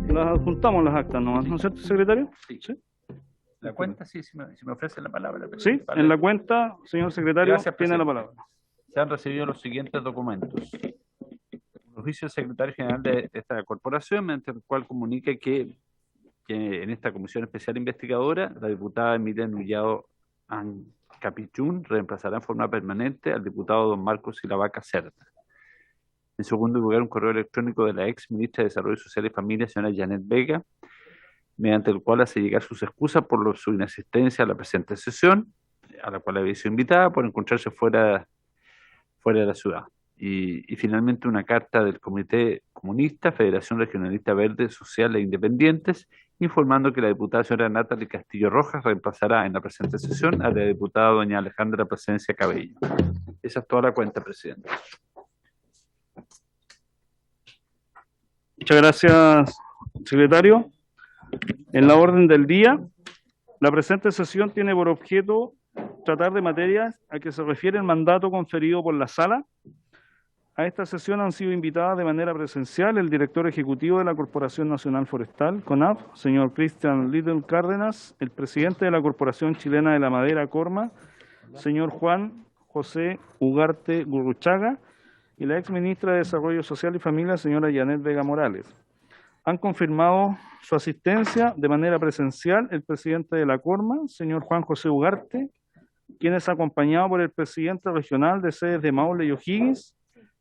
Las adjuntamos las actas nomás, ¿no es cierto, secretario? Sí. Sí, La cuenta, sí, si me ofrece la palabra. sí, en la cuenta, señor secretario, Gracias, tiene la presidente. palabra. Se han recibido los siguientes documentos. El oficio del secretario general de esta corporación, mediante el cual comunica que en esta comisión especial investigadora, la diputada Emilia Nullado Capichún reemplazará en forma permanente al diputado don Marcos Silavaca Cerda. En segundo lugar, un correo electrónico de la ex ministra de Desarrollo Social y Familia, señora Janet Vega, mediante el cual hace llegar sus excusas por su inasistencia a la presente sesión, a la cual había sido invitada por encontrarse fuera de la ciudad. Y finalmente una carta del Comité Comunista, Federación Regionalista Verde, Social e Independientes, informando que la diputada señora Natalie Castillo Rojas reemplazará en la presente sesión a la diputada doña Alejandra Plasencia Cabello. Esa es toda la cuenta, presidente. Muchas gracias, secretario. En la orden del día, la presente sesión tiene por objeto tratar de materias a que se refiere el mandato conferido por la sala. A esta sesión han sido invitadas de manera presencial el director ejecutivo de la Corporación Nacional Forestal, CONAF, señor Cristian Little Cárdenas, el presidente de la Corporación Chilena de la Madera, CORMA, señor Juan José Ugarte Gurruchaga, y la ex ministra de Desarrollo Social y Familia, señora Janet Vega Morales. Han confirmado su asistencia de manera presencial el presidente de la CORMA, señor Juan José Ugarte, quien es acompañado por el presidente regional de sedes de Maule y O'Higgins,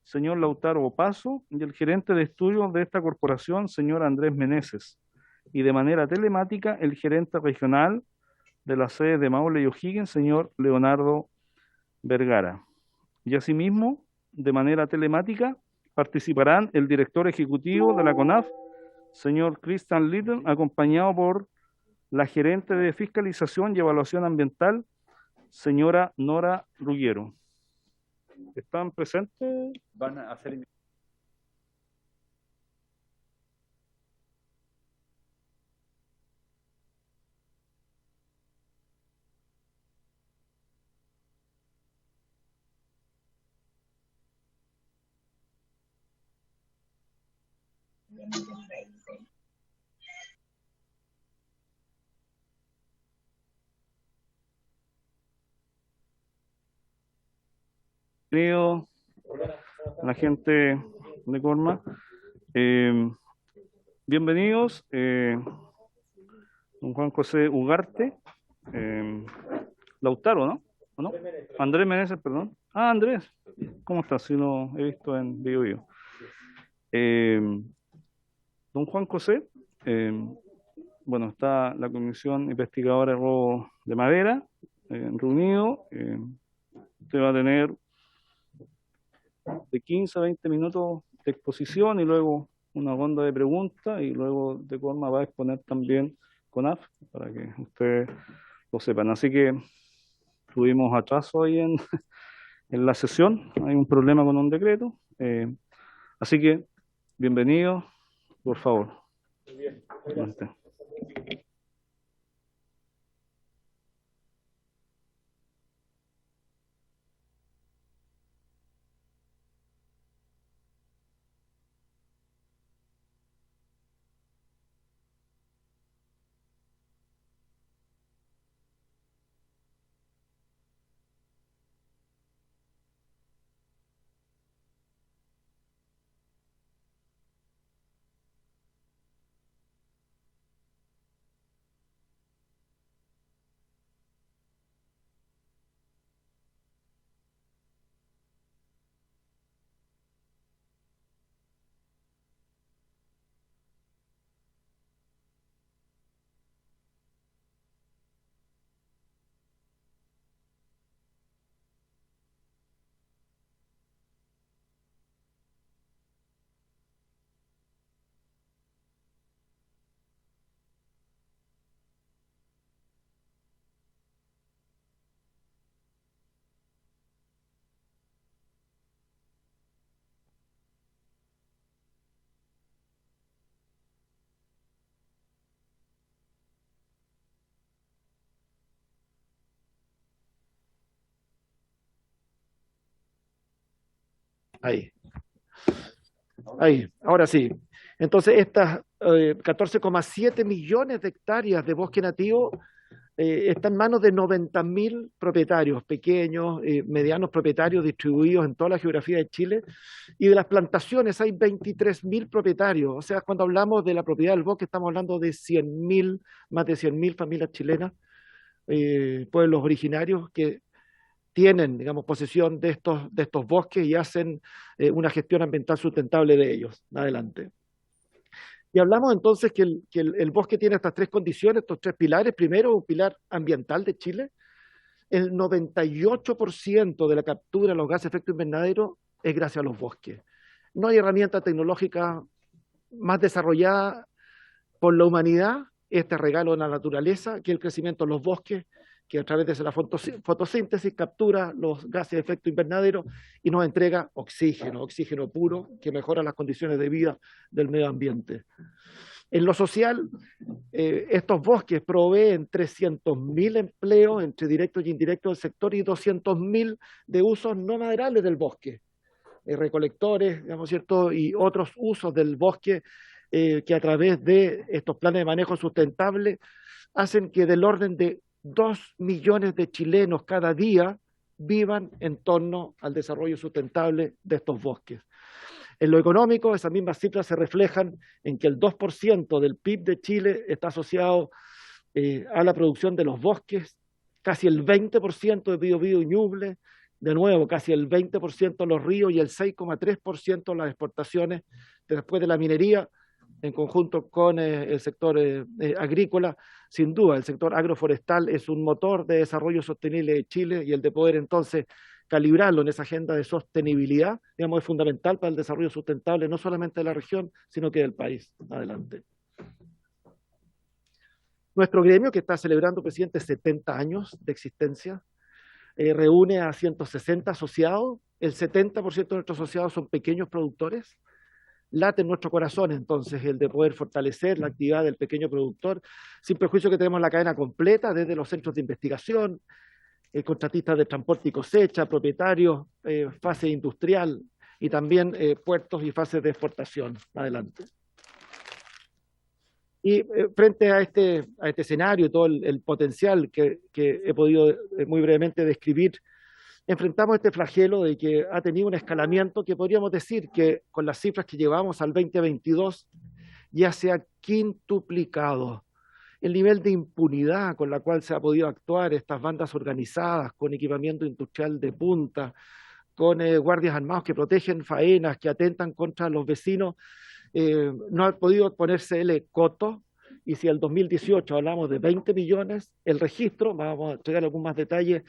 señor Lautaro Opaso, y el gerente de estudios de esta corporación, señor Andrés Meneses, y de manera telemática el gerente regional de las sedes de Maule y O'Higgins, señor Leonardo Vergara. Y asimismo, de manera telemática, participarán el director ejecutivo de la CONAF, señor Christian Little, acompañado por la gerente de fiscalización y evaluación ambiental, señora Nora Ruggiero. ¿Están presentes? Van a hacer... Bienvenido a la gente de Corma. Bienvenidos, don Juan José Ugarte, Lautaro, ¿no? ¿O no? Andrés Meneses, perdón. Ah, Andrés, ¿cómo estás? Si lo he visto en Bio Bio. Don Juan José, bueno, está la Comisión Investigadora de Robo de Madera reunido. Usted va a tener de 15 a 20 minutos de exposición y luego una ronda de preguntas y luego de forma va a exponer también CONAF para que ustedes lo sepan. Así que tuvimos atraso ahí en la sesión, hay un problema con un decreto. Así que, bienvenido, por favor. Muy bien, gracias. Ahí. Ahí, ahora sí. Entonces, estas 14,7 millones de hectáreas de bosque nativo está en manos de 90.000 propietarios, pequeños, medianos propietarios distribuidos en toda la geografía de Chile, y de las plantaciones hay 23.000 propietarios. O sea, cuando hablamos de la propiedad del bosque, estamos hablando de 100.000, más de 100.000 familias chilenas, pueblos originarios que tienen, digamos, posesión de estos bosques y hacen una gestión ambiental sustentable de ellos. Adelante. Y hablamos entonces que el bosque tiene estas tres condiciones, estos tres pilares. Primero, un pilar ambiental de Chile. El 98% de la captura de los gases de efecto invernadero es gracias a los bosques. No hay herramienta tecnológica más desarrollada por la humanidad, este regalo de la naturaleza, que el crecimiento de los bosques, que a través de la fotosíntesis captura los gases de efecto invernadero y nos entrega oxígeno, oxígeno puro, que mejora las condiciones de vida del medio ambiente. En lo social, estos bosques proveen 300.000 empleos entre directos y indirectos del sector y 200.000 de usos no maderables del bosque. Recolectores, digamos, ¿cierto? Y otros usos del bosque que a través de estos planes de manejo sustentable hacen que del orden de 2 millones de chilenos cada día vivan en torno al desarrollo sustentable de estos bosques. En lo económico, esas mismas cifras se reflejan en que el 2% del PIB de Chile está asociado a la producción de los bosques, casi el 20% de Biobío y Ñuble, de nuevo casi el 20% los ríos y el 6,3% las exportaciones después de la minería, en conjunto con el sector agrícola. Sin duda, el sector agroforestal es un motor de desarrollo sostenible de Chile y el de poder entonces calibrarlo en esa agenda de sostenibilidad, digamos, es fundamental para el desarrollo sustentable no solamente de la región, sino que del país. Adelante. Nuestro gremio, que está celebrando, presidente, 70 años de existencia, reúne a 160 asociados. El 70% de nuestros asociados son pequeños productores. Late en nuestro corazón, entonces, el de poder fortalecer la actividad del pequeño productor, sin perjuicio que tenemos la cadena completa, desde los centros de investigación, contratistas de transporte y cosecha, propietarios, fase industrial y también puertos y fases de exportación. Adelante. Y frente a este escenario y todo el potencial que he podido muy brevemente describir, enfrentamos este flagelo de que ha tenido un escalamiento que podríamos decir que con las cifras que llevamos al 2022 ya se ha quintuplicado. El nivel de impunidad con la cual se ha podido actuar estas bandas organizadas con equipamiento industrial de punta, con guardias armados que protegen faenas, que atentan contra los vecinos, no ha podido ponerse el coto. Y si el 2018 hablamos de 20 millones, el registro, vamos a entregar algún más detalles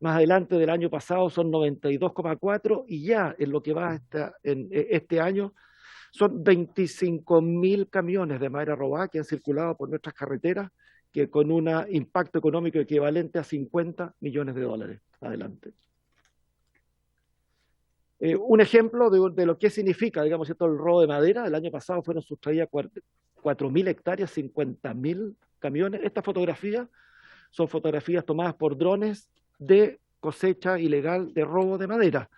más adelante del año pasado, son 92,4 y ya en lo que va en este año son 25.000 camiones de madera robada que han circulado por nuestras carreteras, que con un impacto económico equivalente a 50 millones de dólares. Adelante. Un ejemplo de lo que significa, digamos, ¿cierto?, el robo de madera. El año pasado fueron sustraídas 4.000 hectáreas, 50.000 camiones. Estas fotografías son fotografías tomadas por drones de cosecha ilegal de robo de madera.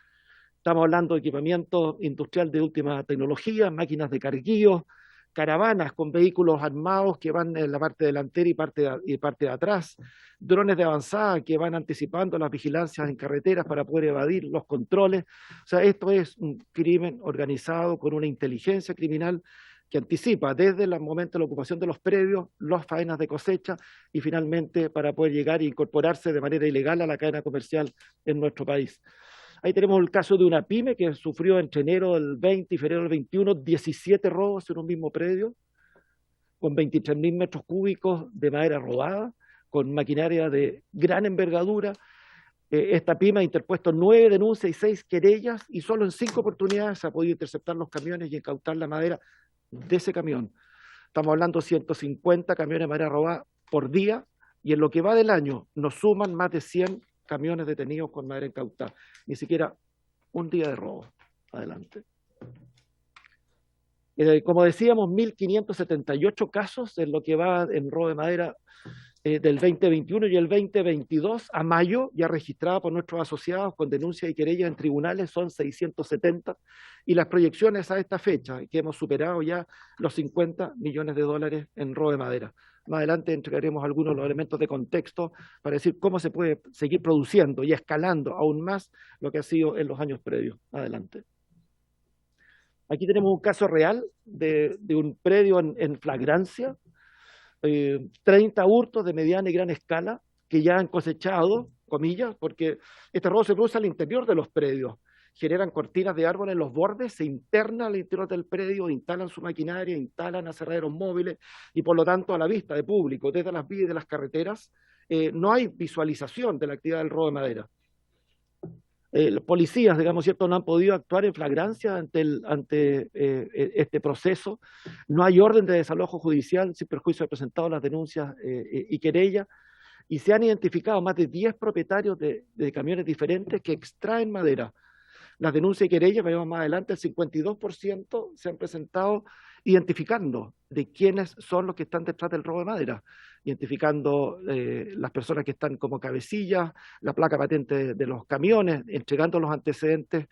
Estamos hablando de equipamiento industrial de última tecnología, máquinas de carguío, caravanas con vehículos armados que van en la parte delantera y parte de atrás, drones de avanzada que van anticipando las vigilancias en carreteras para poder evadir los controles. O sea, esto es un crimen organizado con una inteligencia criminal que anticipa desde el momento de la ocupación de los predios, las faenas de cosecha y finalmente para poder llegar e incorporarse de manera ilegal a la cadena comercial en nuestro país. Ahí tenemos el caso de una pyme que sufrió entre enero del 20 y febrero del 21 17 robos en un mismo predio, con 23.000 metros cúbicos de madera robada, con maquinaria de gran envergadura. Esta pyme ha interpuesto 9 denuncias y 6 querellas y solo en 5 oportunidades se ha podido interceptar los camiones y incautar la madera de ese camión. Estamos hablando de 150 camiones de madera robada por día y en lo que va del año nos suman más de 100 camiones detenidos con madera incautada. Ni siquiera un día de robo. Adelante. Como decíamos, 1.578 casos en lo que va en robo de madera del 2021 y el 2022 a mayo, ya registrada por nuestros asociados con denuncias y querellas en tribunales, son 670, y las proyecciones a esta fecha, que hemos superado ya los 50 millones de dólares en robo de madera. Más adelante entregaremos algunos de los elementos de contexto para decir cómo se puede seguir produciendo y escalando aún más lo que ha sido en los años previos. Adelante. Aquí tenemos un caso real de un predio en flagrancia, 30 hurtos de mediana y gran escala que ya han cosechado, comillas, porque este robo se produce al interior de los predios. Generan cortinas de árboles en los bordes, se internan al interior del predio, instalan su maquinaria, instalan aserraderos móviles y por lo tanto a la vista de público, desde las vías y de las carreteras, no hay visualización de la actividad del robo de madera. Los policías, digamos, ¿cierto?, no han podido actuar en flagrancia ante este proceso. No hay orden de desalojo judicial sin perjuicio de presentado las denuncias y querellas. Y se han identificado más de 10 propietarios de camiones diferentes que extraen madera. Las denuncias y querellas, veremos más adelante, el 52% se han presentado identificando de quiénes son los que están detrás del robo de madera, identificando las personas que están como cabecillas, la placa patente de los camiones, entregando los antecedentes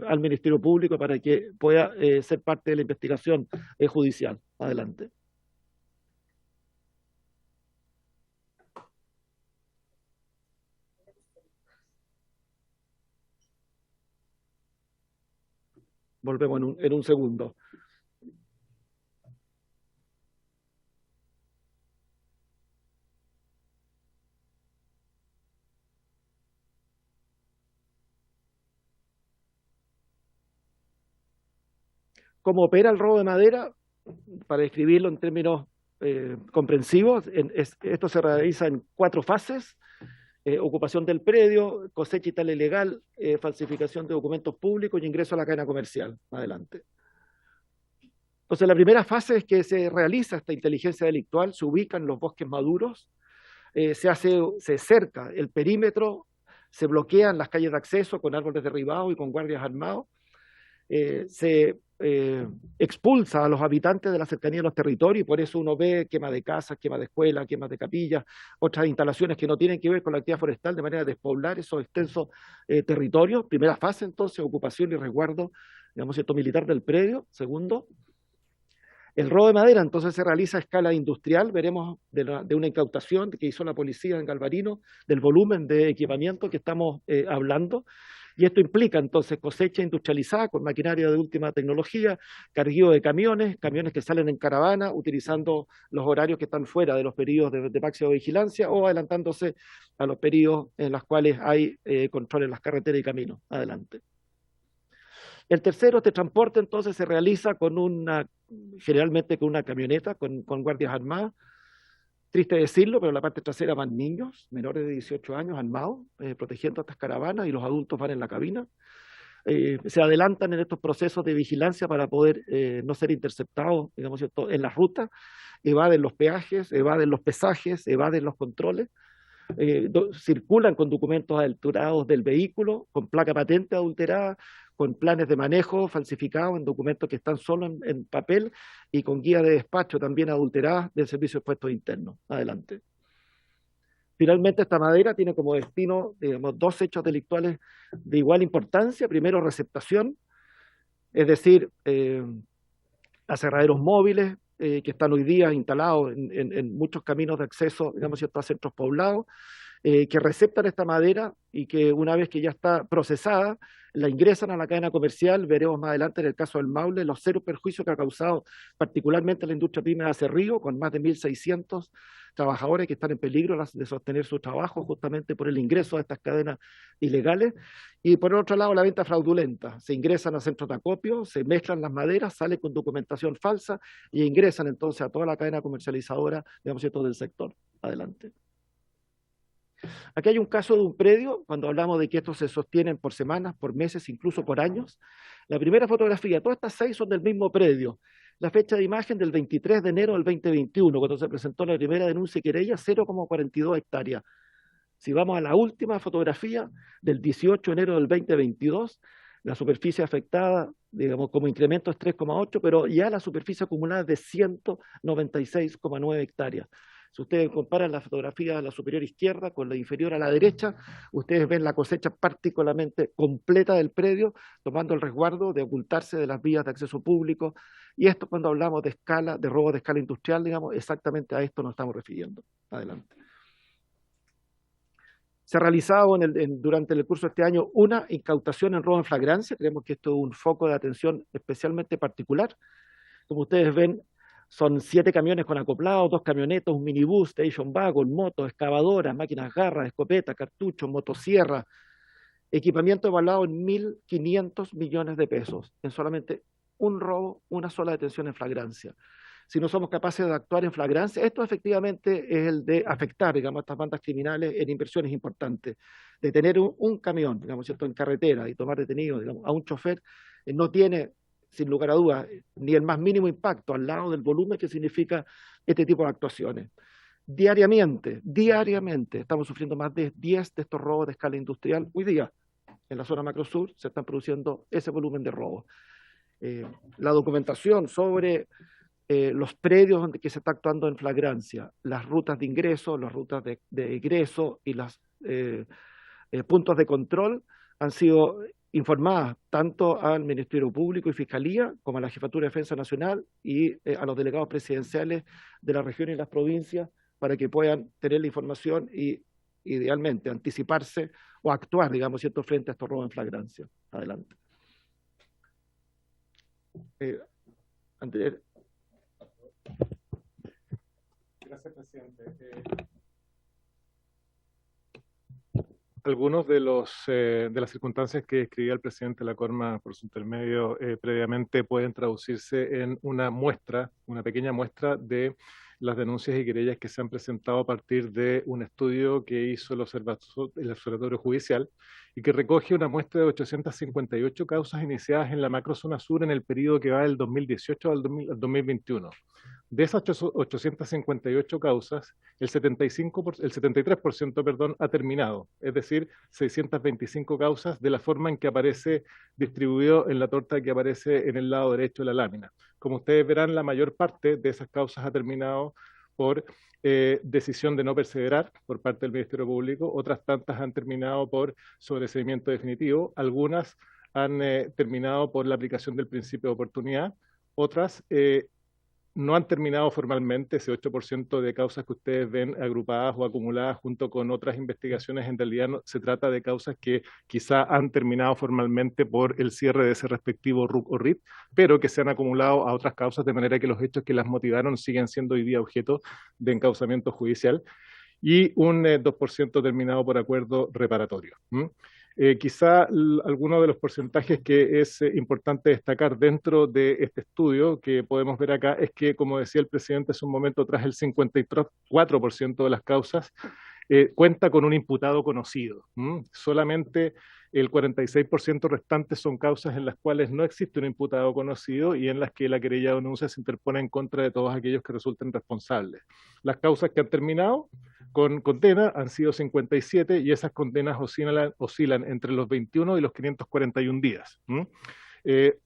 al Ministerio Público para que pueda ser parte de la investigación judicial. Adelante. Volvemos en un segundo. ¿Cómo opera el robo de madera? Para describirlo en términos comprensivos, esto se realiza en 4 fases. Ocupación del predio, cosecha y tala ilegal, falsificación de documentos públicos y ingreso a la cadena comercial. Adelante. Entonces, la primera fase es que se realiza esta inteligencia delictual, se ubican los bosques maduros, se cerca el perímetro, se bloquean las calles de acceso con árboles derribados y con guardias armados, se expulsa a los habitantes de la cercanía de los territorios y por eso uno ve quema de casas, quema de escuelas, quema de capillas, otras instalaciones que no tienen que ver con la actividad forestal de manera de despoblar esos extensos territorios. Primera fase entonces, ocupación y resguardo, digamos, cierto, militar del predio. Segundo, el robo de madera entonces se realiza a escala industrial. Veremos de una incautación que hizo la policía en Galvarino, del volumen de equipamiento que estamos hablando. Y esto implica entonces cosecha industrializada con maquinaria de última tecnología, carguío de camiones, camiones que salen en caravana, utilizando los horarios que están fuera de los periodos de máxima vigilancia o adelantándose a los periodos en los cuales hay control en las carreteras y caminos. Adelante. El tercero, este transporte entonces se realiza generalmente con una camioneta, con guardias armados. Triste decirlo, pero la parte trasera van niños, menores de 18 años, armados, protegiendo estas caravanas y los adultos van en la cabina. Se adelantan en estos procesos de vigilancia para poder no ser interceptados, digamos, ¿cierto?, en las rutas, evaden los peajes, evaden los pesajes, evaden los controles. Circulan con documentos adulterados del vehículo, con placa patente adulterada, con planes de manejo falsificados en documentos que están solo en papel y con guía de despacho también adulteradas del Servicio de Puestos Internos. Adelante. Finalmente, esta madera tiene como destino, digamos, 2 hechos delictuales de igual importancia. Primero, receptación, es decir, aserraderos móviles, que están hoy día instalados en muchos caminos de acceso, digamos, ¿cierto?, a centros poblados, que receptan esta madera y que una vez que ya está procesada, la ingresan a la cadena comercial. Veremos más adelante en el caso del Maule los serios perjuicios que ha causado particularmente la industria pyme de Acerrío, con más de 1.600 trabajadores que están en peligro de sostener su trabajo justamente por el ingreso a estas cadenas ilegales. Y por otro lado, la venta fraudulenta. Se ingresan a centros de acopio, se mezclan las maderas, salen con documentación falsa y ingresan entonces a toda la cadena comercializadora, digamos, ¿cierto?, del sector. Adelante. Aquí hay un caso de un predio, cuando hablamos de que estos se sostienen por semanas, por meses, incluso por años. La primera fotografía, todas estas 6 son del mismo predio. La fecha de imagen del 23 de enero del 2021, cuando se presentó la primera denuncia y querella, 0,42 hectáreas. Si vamos a la última fotografía, del 18 de enero del 2022, la superficie afectada, digamos, como incremento es 3,8, pero ya la superficie acumulada es de 196,9 hectáreas. Si ustedes comparan la fotografía de la superior izquierda con la inferior a la derecha, ustedes ven la cosecha particularmente completa del predio, tomando el resguardo de ocultarse de las vías de acceso público. Y esto, cuando hablamos de escala, de robo de escala industrial, digamos, exactamente a esto nos estamos refiriendo. Adelante. Se ha realizado durante el curso de este año una incautación en robo en flagrancia. Creemos que esto es un foco de atención especialmente particular. Como ustedes ven, son 7 camiones con acoplados, 2 camionetas, un minibús, station wagon, motos, excavadoras, máquinas garras, escopetas, cartuchos, motosierras, equipamiento evaluado en 1.500 millones de pesos, en solamente un robo, una sola detención en flagrancia. Si no somos capaces de actuar en flagrancia, esto efectivamente es el de afectar, digamos, a estas bandas criminales en inversiones importantes. De tener un camión, digamos, ¿cierto?, en carretera y tomar detenido, digamos, a un chofer, no tiene, sin lugar a dudas, ni el más mínimo impacto al lado del volumen que significa este tipo de actuaciones. Diariamente, estamos sufriendo más de 10 de estos robos de escala industrial. Hoy día, en la zona macro sur, se están produciendo ese volumen de robos. La documentación sobre los predios donde que se está actuando en flagrancia, las rutas de ingreso, las rutas de egreso y los puntos de control han sido informadas tanto al Ministerio Público y Fiscalía como a la Jefatura de Defensa Nacional y a los delegados presidenciales de la región y las provincias para que puedan tener la información y idealmente anticiparse o actuar, digamos, ¿cierto?, frente a estos robos en flagrancia. Adelante. Andrés. Gracias, presidente. Algunos de las circunstancias que escribía el presidente de la Corma por su intermedio previamente pueden traducirse en una muestra, una pequeña muestra de las denuncias y querellas que se han presentado a partir de un estudio que hizo el Observatorio Judicial y que recoge una muestra de 858 causas iniciadas en la macrozona sur en el periodo que va del 2018 al 2021. De esas 858 causas, el 73%, perdón, ha terminado, es decir, 625 causas de la forma en que aparece distribuido en la torta que aparece en el lado derecho de la lámina. Como ustedes verán, la mayor parte de esas causas ha terminado por decisión de no perseverar por parte del Ministerio Público, otras tantas han terminado por sobreseimiento definitivo, algunas han terminado por la aplicación del principio de oportunidad, otras no han terminado formalmente. Ese 8% de causas que ustedes ven agrupadas o acumuladas junto con otras investigaciones, en realidad no, se trata de causas que quizá han terminado formalmente por el cierre de ese respectivo RUC o RIT, pero que se han acumulado a otras causas, de manera que los hechos que las motivaron siguen siendo hoy día objeto de encauzamiento judicial, y un 2% terminado por acuerdo reparatorio. Quizá alguno de los porcentajes que es importante destacar dentro de este estudio que podemos ver acá es que, como decía el presidente hace un momento atrás, el 54% de las causas cuenta con un imputado conocido. Solamente el 46% restante son causas en las cuales no existe un imputado conocido y en las que la querella de denuncia se interpone en contra de todos aquellos que resulten responsables. Las causas que han terminado con condena han sido 57 y esas condenas oscilan entre los 21 y los 541 días.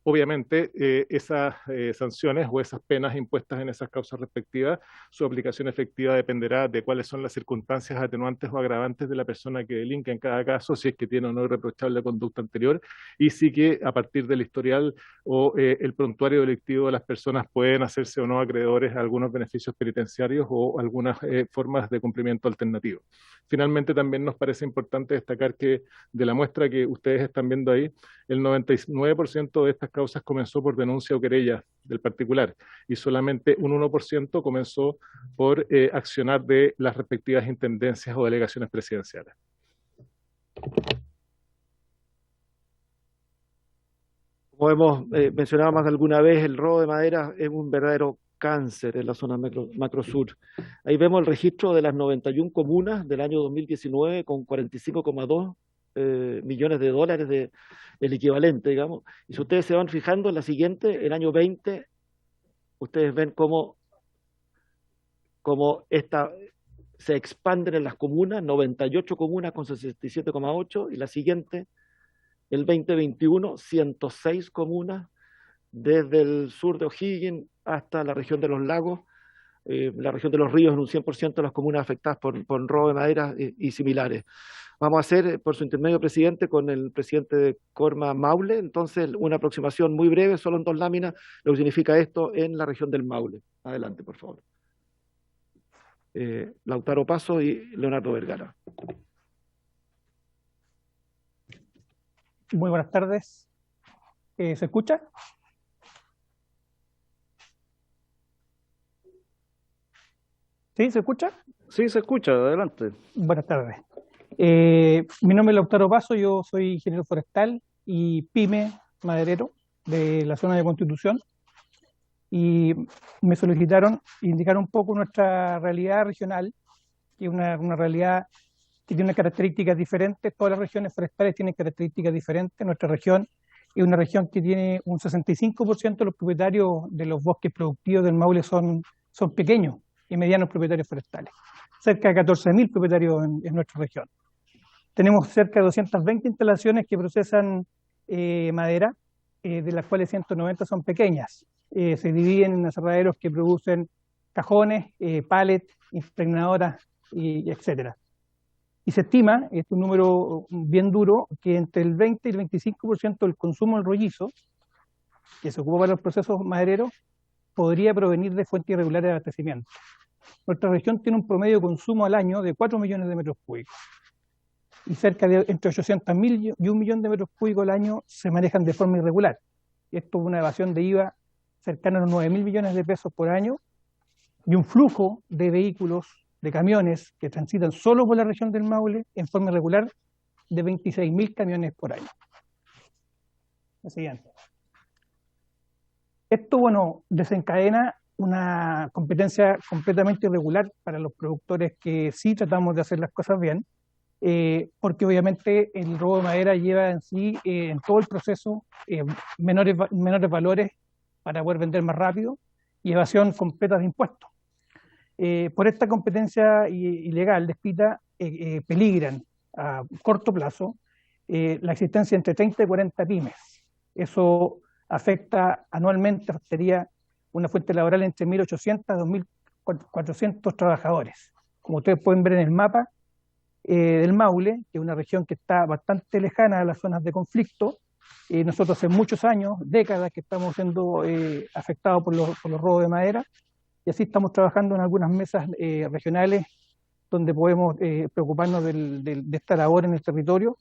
Obviamente, esas sanciones o esas penas impuestas en esas causas respectivas, su aplicación efectiva dependerá de cuáles son las circunstancias atenuantes o agravantes de la persona que delinque en cada caso, si es que tiene o no irreprochable conducta anterior, y sí que a partir del historial o el prontuario delictivo de las personas pueden hacerse o no acreedores a algunos beneficios penitenciarios o algunas formas de cumplimiento alternativo. Finalmente, también nos parece importante destacar que de la muestra que ustedes están viendo ahí, el 99% de estas causas comenzó por denuncia o querella del particular y solamente un 1% comenzó por accionar de las respectivas intendencias o delegaciones presidenciales. Como hemos mencionado más de alguna vez, el robo de madera es un verdadero cáncer en la zona macro sur. Ahí vemos el registro de las 91 comunas del año 2019 con 45,2 millones de dólares de el equivalente, digamos. Y si ustedes se van fijando en la siguiente, el año 20, ustedes ven cómo se expanden en las comunas, 98 comunas con 67,8, y la siguiente, el 2021, 106 comunas, desde el sur de O'Higgins hasta la región de los lagos, la región de los ríos en un 100% de las comunas afectadas por robo de madera y similares. Vamos a hacer, por su intermedio, presidente, con el presidente de Corma Maule, entonces una aproximación muy breve, solo en 2 láminas, lo que significa esto en la región del Maule. Adelante, por favor. Lautaro Paso y Leonardo Vergara. Muy buenas tardes. ¿Se escucha? ¿Sí? ¿Se escucha? Sí, se escucha, adelante. Buenas tardes. Mi nombre es Lautaro Paso, yo soy ingeniero forestal y pyme maderero de la zona de Constitución, y me solicitaron indicar un poco nuestra realidad regional, que es una realidad que tiene características diferentes. Todas las regiones forestales tienen características diferentes. Nuestra región es una región que tiene un 65% de los propietarios de los bosques productivos del Maule son pequeños y medianos propietarios forestales. Cerca de 14.000 propietarios en nuestra región. Tenemos cerca de 220 instalaciones que procesan madera, de las cuales 190 son pequeñas. Se dividen en aserraderos que producen cajones, pallets, impregnadoras, etcétera. Y se estima, es un número bien duro, que entre el 20 y el 25% del consumo del rollizo, que se ocupa para los procesos madereros, podría provenir de fuentes irregulares de abastecimiento. Nuestra región tiene un promedio de consumo al año de 4 millones de metros cúbicos. Y cerca de entre 800.000 y 1 millón de metros cúbicos al año se manejan de forma irregular. Esto es una evasión de IVA cercana a los 9.000 millones de pesos por año, y un flujo de vehículos, de camiones que transitan solo por la región del Maule en forma irregular de 26.000 camiones por año. La siguiente. Esto, bueno, desencadena una competencia completamente irregular para los productores que sí tratamos de hacer las cosas bien, porque obviamente el robo de madera lleva en sí, en todo el proceso, menores valores para poder vender más rápido y evasión completa de impuestos. Por esta competencia ilegal descrita, peligran a corto plazo la existencia entre 30 y 40 pymes. Eso afecta anualmente, sería una fuente laboral entre 1.800 a 2.400 trabajadores. Como ustedes pueden ver en el mapa del Maule, que es una región que está bastante lejana a las zonas de conflicto, nosotros hace muchos años, décadas, que estamos siendo afectados por los robos de madera, y así estamos trabajando en algunas mesas regionales donde podemos preocuparnos de esta labor en el territorio,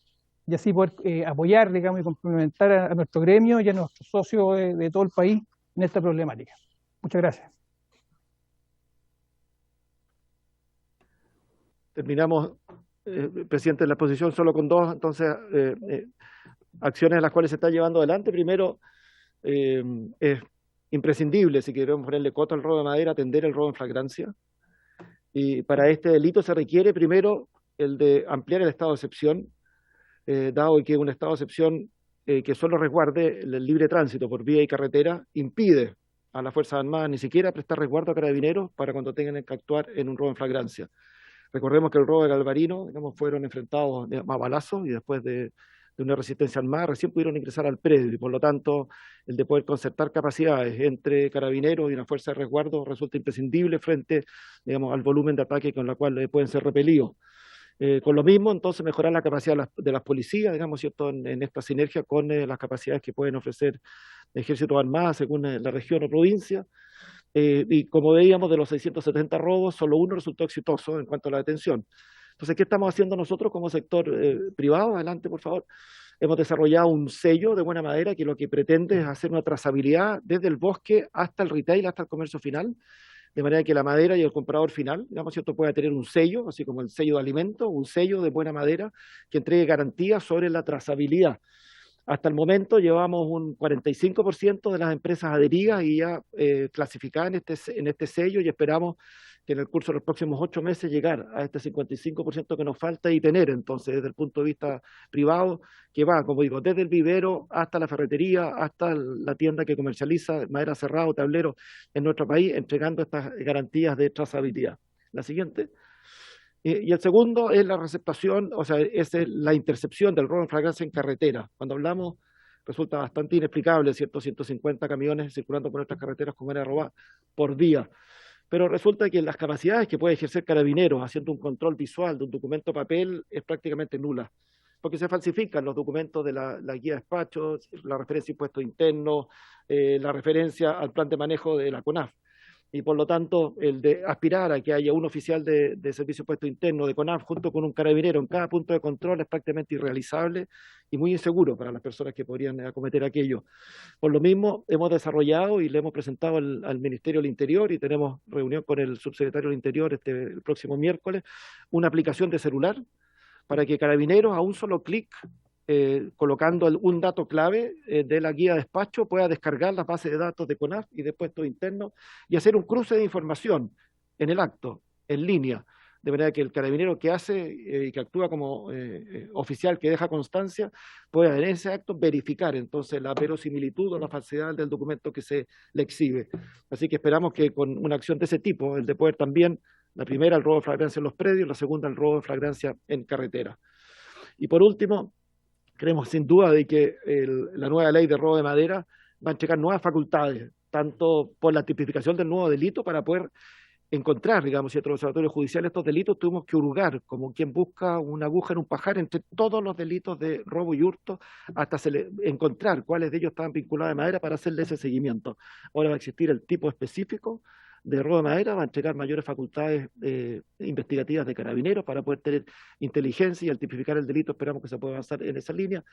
y así poder apoyar, digamos, y complementar a nuestro gremio y a nuestros socios de todo el país en esta problemática. Muchas gracias. Terminamos, presidente, la exposición solo con 2, entonces, acciones en las cuales se está llevando adelante. Primero, es imprescindible, si queremos ponerle coto al robo de madera, atender el robo en flagrancia. Y para este delito se requiere primero el de ampliar el estado de excepción, dado que un estado de excepción que solo resguarde el libre tránsito por vía y carretera, impide a las Fuerzas Armadas ni siquiera prestar resguardo a carabineros para cuando tengan que actuar en un robo en flagrancia. Recordemos que el robo de Galvarino, digamos, fueron enfrentados a balazos y después de una resistencia armada recién pudieron ingresar al predio, y por lo tanto el de poder concertar capacidades entre carabineros y una fuerza de resguardo resulta imprescindible frente, digamos, al volumen de ataque con la cual pueden ser repelidos. Con lo mismo, entonces, mejorar la capacidad de las policías, digamos, ¿cierto?, en esta sinergia con las capacidades que pueden ofrecer ejércitos armados según la región o provincia. Y como veíamos, de los 670 robos, solo uno resultó exitoso en cuanto a la detención. Entonces, ¿qué estamos haciendo nosotros como sector privado? Adelante, por favor. Hemos desarrollado un sello de buena madera que lo que pretende es hacer una trazabilidad desde el bosque hasta el retail, hasta el comercio final, de manera que la madera y el comprador final, digamos, ¿cierto?, pueda tener un sello, así como el sello de alimento, un sello de buena madera que entregue garantías sobre la trazabilidad. Hasta el momento llevamos un 45% de las empresas adheridas y ya clasificadas en este sello, y esperamos que en el curso de los próximos 8 meses llegar a este 55% que nos falta y tener, entonces, desde el punto de vista privado, que va, como digo, desde el vivero hasta la ferretería, hasta la tienda que comercializa madera cerrada o tablero en nuestro país, entregando estas garantías de trazabilidad. La siguiente. Y el segundo es la receptación, o sea, es la intercepción del robo en flagrancia en carretera. Cuando hablamos, resulta bastante inexplicable, ¿cierto?, 150 camiones circulando por nuestras carreteras con manera robada por día. pero resulta que las capacidades que puede ejercer Carabineros haciendo un control visual de un documento papel es prácticamente nula, porque se falsifican los documentos de la guía de despachos, la referencia a impuestos internos, la referencia al plan de manejo de la CONAF. Y por lo tanto, el de aspirar a que haya un oficial de Servicio de Impuestos Internos de CONAF junto con un carabinero en cada punto de control es prácticamente irrealizable y muy inseguro para las personas que podrían acometer aquello. Por lo mismo, hemos desarrollado y le hemos presentado al Ministerio del Interior, y tenemos reunión con el subsecretario del Interior el próximo miércoles, una aplicación de celular para que Carabineros a un solo clic, colocando un dato clave de la guía de despacho, pueda descargar la base de datos de CONAF y de Impuestos Internos y hacer un cruce de información en el acto, en línea, de manera que el carabinero que hace y que actúa como oficial que deja constancia pueda en ese acto verificar entonces la verosimilitud o la falsedad del documento que se le exhibe. Así que esperamos que con una acción de ese tipo, el de poder también, la primera, el robo de flagrancia en los predios, la segunda, el robo de flagrancia en carretera. Y por último, creemos sin duda de que la nueva ley de robo de madera va a entregar nuevas facultades, tanto por la tipificación del nuevo delito para poder encontrar, digamos, si el observatorio judicial estos delitos tuvimos que hurgar, como quien busca una aguja en un pajar entre todos los delitos de robo y hurto, hasta encontrar cuáles de ellos estaban vinculados de madera para hacerle ese seguimiento. Ahora va a existir el tipo específico de robo de madera, va a entregar mayores facultades investigativas de Carabineros para poder tener inteligencia y al tipificar el delito esperamos que se pueda avanzar en esa línea.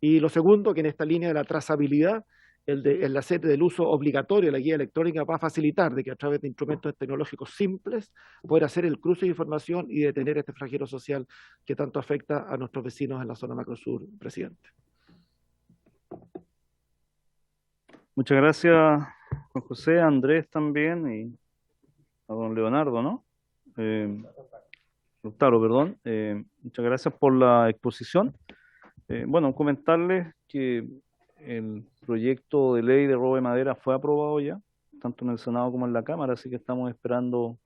Y lo segundo, que en esta línea de la trazabilidad, el hacer del uso obligatorio de la guía electrónica va a facilitar de que a través de instrumentos tecnológicos simples poder hacer el cruce de información y detener este flagelo social que tanto afecta a nuestros vecinos en la zona macrosur, presidente. Muchas gracias, Juan José, a Andrés también y a don Leonardo, ¿no? Lautaro, perdón. Muchas gracias por la exposición. Bueno, comentarles que el proyecto de ley de robo de madera fue aprobado ya, tanto en el Senado como en la Cámara, así que estamos esperando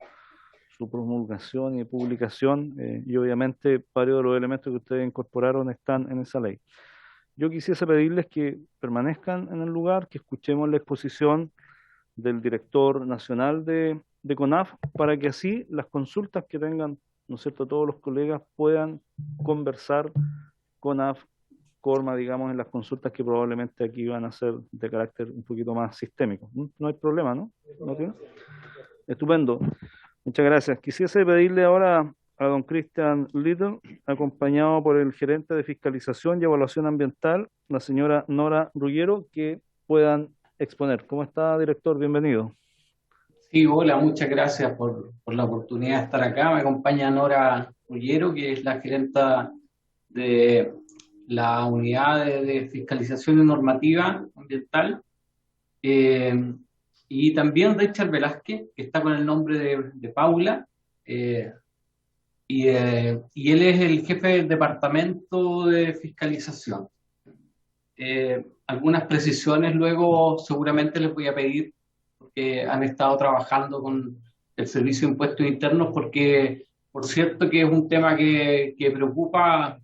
su promulgación y publicación, y obviamente varios de los elementos que ustedes incorporaron están en esa ley. Yo quisiese pedirles que permanezcan en el lugar, que escuchemos la exposición del director nacional de CONAF, para que así las consultas que tengan, ¿no es cierto?, todos los colegas puedan conversar CONAF, Corma, digamos, en las consultas que probablemente aquí van a ser de carácter un poquito más sistémico. No hay problema, ¿no? ¿No tiene? Estupendo. Muchas gracias. Quisiese pedirle ahora a don Christian Little, acompañado por el gerente de Fiscalización y Evaluación Ambiental, la señora Nora Ruggiero, que puedan exponer. ¿Cómo está, director? Bienvenido. Sí, hola, muchas gracias por la oportunidad de estar acá. Me acompaña Nora Ruggiero, que es la gerenta de la unidad de fiscalización y normativa ambiental, y también Richard Velázquez, que está con el nombre de Paula, y él es el jefe del departamento de fiscalización. Algunas precisiones luego seguramente les voy a pedir, porque han estado trabajando con el Servicio de Impuestos Internos, porque por cierto que es un tema que preocupa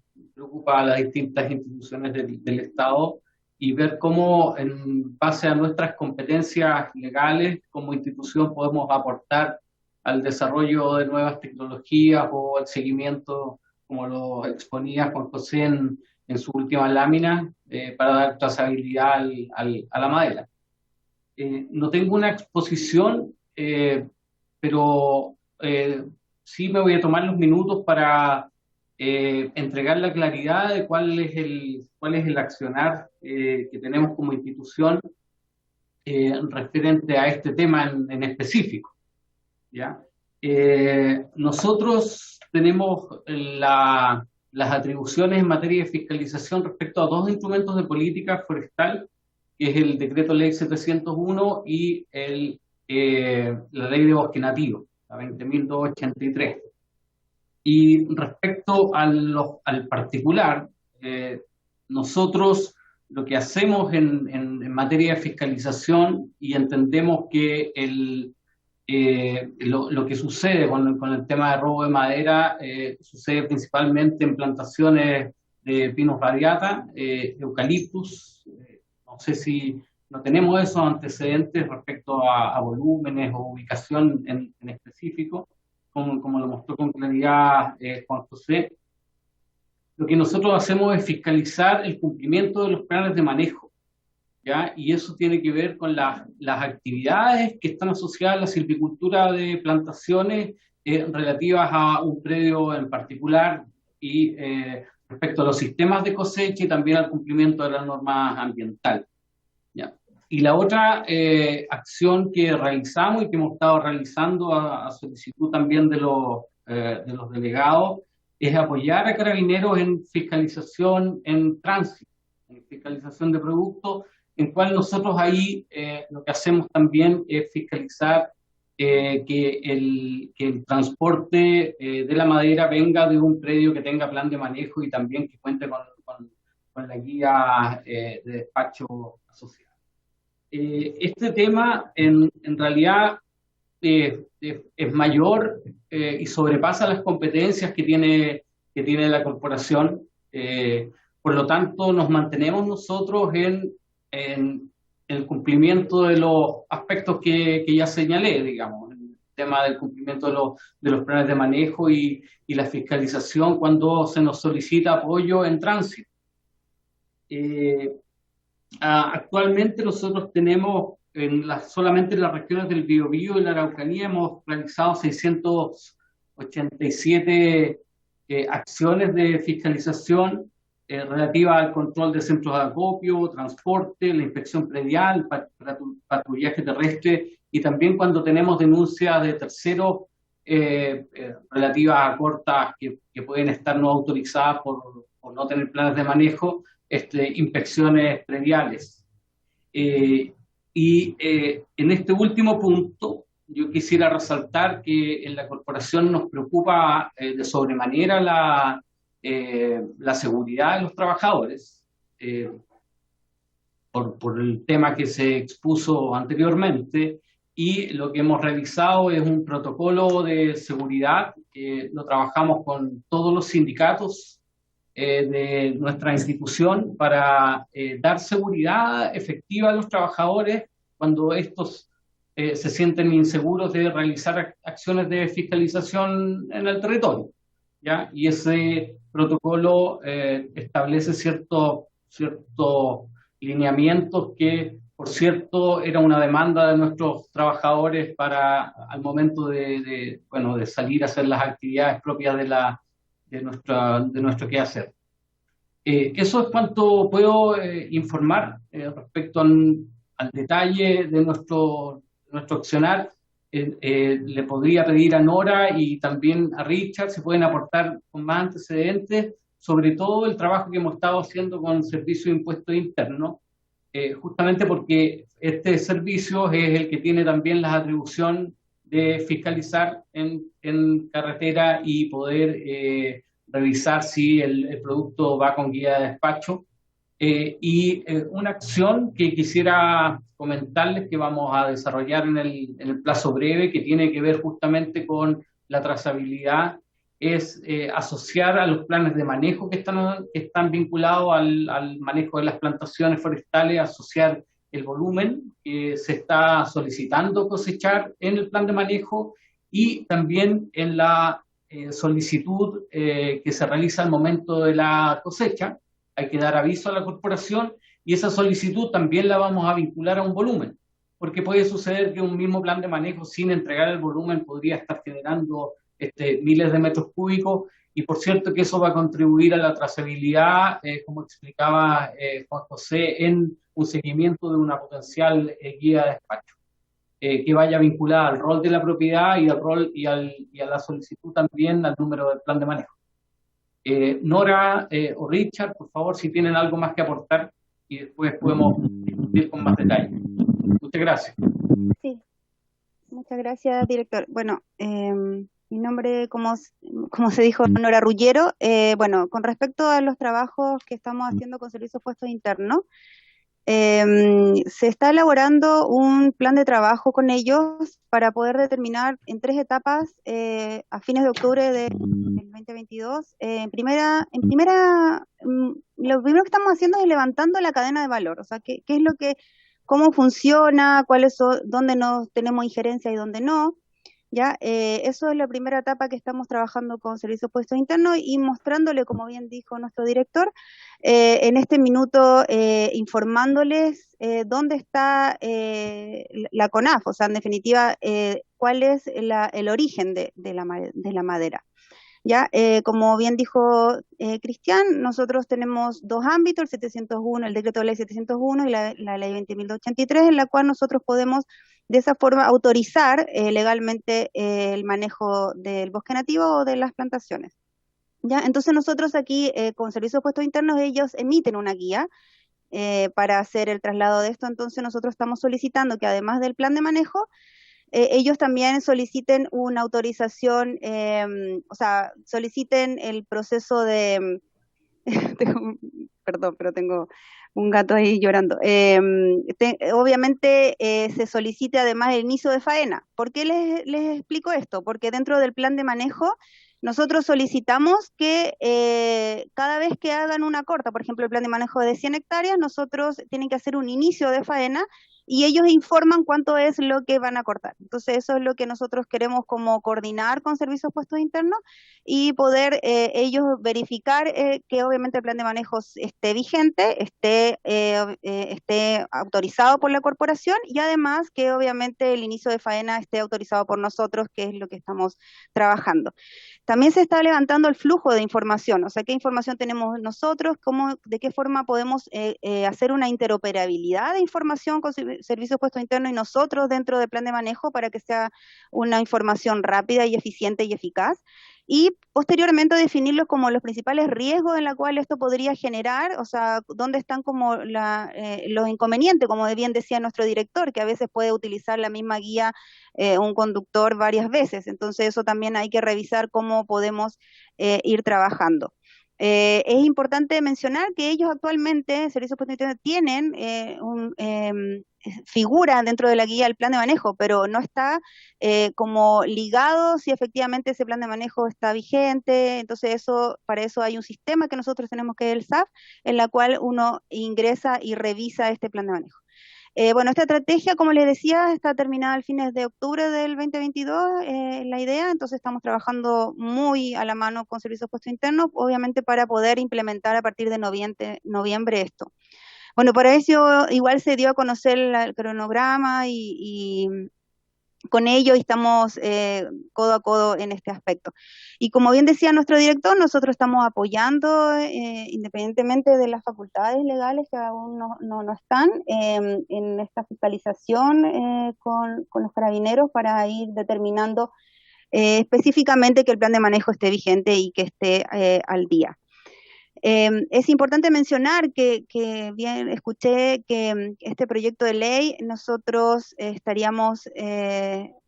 a las distintas instituciones del Estado, y ver cómo en base a nuestras competencias legales como institución podemos aportar al desarrollo de nuevas tecnologías o al seguimiento, como lo exponía Juan José en su última lámina, para dar trazabilidad a la madera. No tengo una exposición, pero sí me voy a tomar los minutos para entregar la claridad de cuál es el accionar que tenemos como institución referente a este tema en específico, ¿ya? Nosotros tenemos las atribuciones en materia de fiscalización respecto a dos instrumentos de política forestal, que es el Decreto Ley 701 y la Ley de Bosque Nativo, la 20.283. Y respecto al particular, nosotros lo que hacemos en materia de fiscalización, y entendemos que lo que sucede con el tema de robo de madera sucede principalmente en plantaciones de Pinus radiata, eucaliptus, no sé si no tenemos esos antecedentes respecto a volúmenes o ubicación en específico, como lo mostró con claridad Juan José. Lo que nosotros hacemos es fiscalizar el cumplimiento de los planes de manejo, ¿ya? Y eso tiene que ver con las actividades que están asociadas a la silvicultura de plantaciones relativas a un predio en particular y respecto a los sistemas de cosecha y también al cumplimiento de las normas ambientales, ¿ya? Y la otra acción que realizamos y que hemos estado realizando a solicitud también de los delegados es apoyar a Carabineros en fiscalización en tránsito, en fiscalización de productos, en cual nosotros ahí lo que hacemos también es fiscalizar que el transporte de la madera venga de un predio que tenga plan de manejo y también que cuente con la guía de despacho asociada. Este tema en realidad es mayor y sobrepasa las competencias que tiene la corporación. Por lo tanto, nos mantenemos nosotros en el cumplimiento de los aspectos que ya señalé, digamos, el tema del cumplimiento de los planes de manejo y la fiscalización cuando se nos solicita apoyo en tránsito. Actualmente nosotros tenemos solamente en las regiones del Biobío y la Araucanía hemos realizado 687 acciones de fiscalización relativas al control de centros de acopio, transporte, la inspección predial, patrullaje terrestre y también cuando tenemos denuncias de terceros relativas a cortas que pueden estar no autorizadas por no tener planes de manejo, inspecciones prediales. En este último punto, yo quisiera resaltar que en la corporación nos preocupa de sobremanera la seguridad de los trabajadores, por el tema que se expuso anteriormente, y lo que hemos realizado es un protocolo de seguridad que lo trabajamos con todos los sindicatos de nuestra institución para dar seguridad efectiva a los trabajadores cuando estos se sienten inseguros de realizar acciones de fiscalización en el territorio, ¿ya? Y ese protocolo establece ciertos lineamientos que, por cierto, era una demanda de nuestros trabajadores al momento de salir a hacer las actividades propias de nuestro quehacer. Eso es cuanto puedo informar respecto al detalle de nuestro accionar. Le podría pedir a Nora y también a Richard si pueden aportar con más antecedentes sobre todo el trabajo que hemos estado haciendo con el Servicio de Impuestos Internos, justamente porque este servicio es el que tiene también la atribución de fiscalizar en carretera y poder revisar si el producto va con guía de despacho. Una acción que quisiera comentarles que vamos a desarrollar en el plazo breve, que tiene que ver justamente con la trazabilidad, es asociar a los planes de manejo que están vinculados al manejo de las plantaciones forestales, asociar el volumen que se está solicitando cosechar en el plan de manejo y también en la solicitud que se realiza al momento de la cosecha. Hay que dar aviso a la corporación y esa solicitud también la vamos a vincular a un volumen, porque puede suceder que un mismo plan de manejo sin entregar el volumen podría estar generando miles de metros cúbicos, y por cierto que eso va a contribuir a la trazabilidad, como explicaba Juan José, en un seguimiento de una potencial guía de despacho, que vaya vinculada al rol de la propiedad y al rol y a la solicitud también al número del plan de manejo. Nora o Richard, por favor, si tienen algo más que aportar y después podemos discutir con más detalle. Muchas gracias. Sí, muchas gracias, director. Bueno, mi nombre, como se dijo, Nora Rullero. Bueno, con respecto a los trabajos que estamos haciendo con Servicios de Impuestos Internos, se está elaborando un plan de trabajo con ellos para poder determinar en 3 etapas a fines de octubre del 2022. Lo primero que estamos haciendo es levantando la cadena de valor, o sea, qué es lo que cómo funciona, cuáles son, dónde tenemos injerencia y dónde no. ¿Ya? Eso es la primera etapa que estamos trabajando con Servicios Puestos Internos y mostrándole, como bien dijo nuestro director, en este minuto informándoles dónde está la CONAF, o sea, en definitiva, cuál es el origen de la madera. ¿Ya? Como bien dijo Cristian, nosotros tenemos dos ámbitos, el 701, el decreto de ley 701 y la ley 20.083, en la cual nosotros podemos de esa forma autorizar legalmente el manejo del bosque nativo o de las plantaciones. ¿Ya? Entonces nosotros aquí con Servicios Puestos Internos ellos emiten una guía para hacer el traslado de esto, entonces nosotros estamos solicitando que además del plan de manejo, ellos también soliciten una autorización, o sea, soliciten el proceso de, perdón, pero tengo un gato ahí llorando. Obviamente se solicite además el inicio de faena. ¿Por qué les explico esto? Porque dentro del plan de manejo nosotros solicitamos que cada vez que hagan una corta, por ejemplo el plan de manejo de 100 hectáreas, nosotros tienen que hacer un inicio de faena y ellos informan cuánto es lo que van a cortar. Entonces eso es lo que nosotros queremos como coordinar con Servicios Puestos Internos y poder ellos verificar que obviamente el plan de manejo esté vigente, esté autorizado por la corporación y además que obviamente el inicio de faena esté autorizado por nosotros, que es lo que estamos trabajando. También se está levantando el flujo de información, o sea, qué información tenemos nosotros, de qué forma podemos hacer una interoperabilidad de información con Servicios Puestos Internos y nosotros dentro del plan de manejo para que sea una información rápida y eficiente y eficaz. Y posteriormente definirlos como los principales riesgos en los cuales esto podría generar, o sea, dónde están como los inconvenientes, como bien decía nuestro director, que a veces puede utilizar la misma guía un conductor varias veces. Entonces eso también hay que revisar cómo podemos ir trabajando. Es importante mencionar que ellos actualmente, Servicios Puestos Internos, tienen figura dentro de la guía del plan de manejo, pero no está como ligado si efectivamente ese plan de manejo está vigente. Entonces para eso hay un sistema que nosotros tenemos que es el SAF, en la cual uno ingresa y revisa este plan de manejo. Bueno, esta estrategia, como les decía, está terminada a fines de octubre del 2022, la idea, entonces estamos trabajando muy a la mano con Servicios Puestos Internos, obviamente para poder implementar a partir de noviembre esto. Bueno, para eso igual se dio a conocer el cronograma y con ello estamos codo a codo en este aspecto. Y como bien decía nuestro director, nosotros estamos apoyando, independientemente de las facultades legales que aún no están, en esta fiscalización con los carabineros para ir determinando específicamente que el plan de manejo esté vigente y que esté al día. Es importante mencionar que bien escuché que este proyecto de ley nosotros estaríamos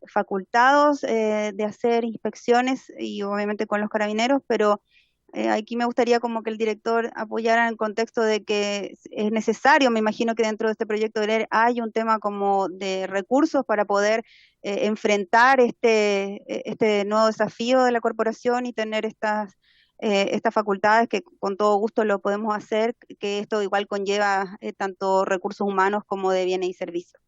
facultados de hacer inspecciones y obviamente con los carabineros, pero aquí me gustaría como que el director apoyara en el contexto de que es necesario, me imagino que dentro de este proyecto de ley hay un tema como de recursos para poder enfrentar este nuevo desafío de la corporación y tener estas facultades que con todo gusto lo podemos hacer, que esto igual conlleva tanto recursos humanos como de bienes y servicios.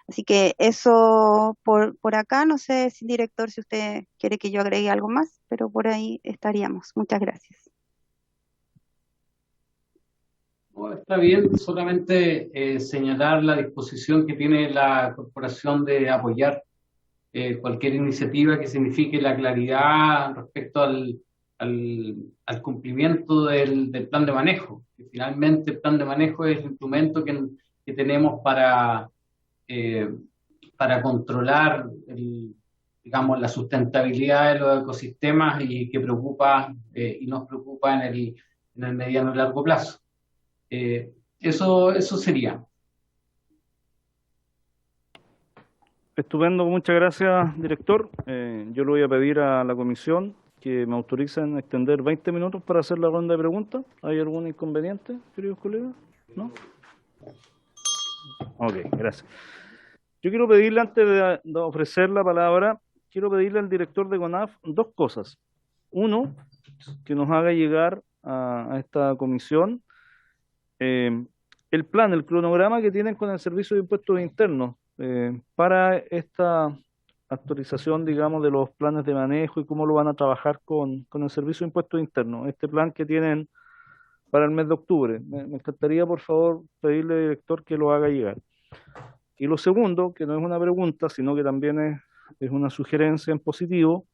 Así que eso por acá, no sé, director, si usted quiere que yo agregue algo más, pero por ahí estaríamos. Muchas gracias. No, está bien, solamente señalar la disposición que tiene la corporación de apoyar cualquier iniciativa que signifique la claridad respecto al cumplimiento del plan de manejo. Que finalmente el plan de manejo es el instrumento que tenemos para controlar digamos, la sustentabilidad de los ecosistemas y que preocupa y nos preocupa en el mediano y largo plazo. Eso sería. Estupendo, muchas gracias, director. Yo le voy a pedir a la comisión que me autoricen a extender 20 minutos para hacer la ronda de preguntas. ¿Hay algún inconveniente, queridos colegas? ¿No? Ok, gracias. Yo quiero pedirle, antes de ofrecer la palabra, quiero pedirle al director de CONAF dos cosas. Uno, que nos haga llegar a esta comisión el plan, el cronograma que tienen con el Servicio de Impuestos Internos para esta actualización, digamos, de los planes de manejo y cómo lo van a trabajar con el Servicio de Impuestos Internos, este plan que tienen para el mes de octubre. Me encantaría, por favor, pedirle al director que lo haga llegar. Y lo segundo, que no es una pregunta, sino que también es una sugerencia en positivo,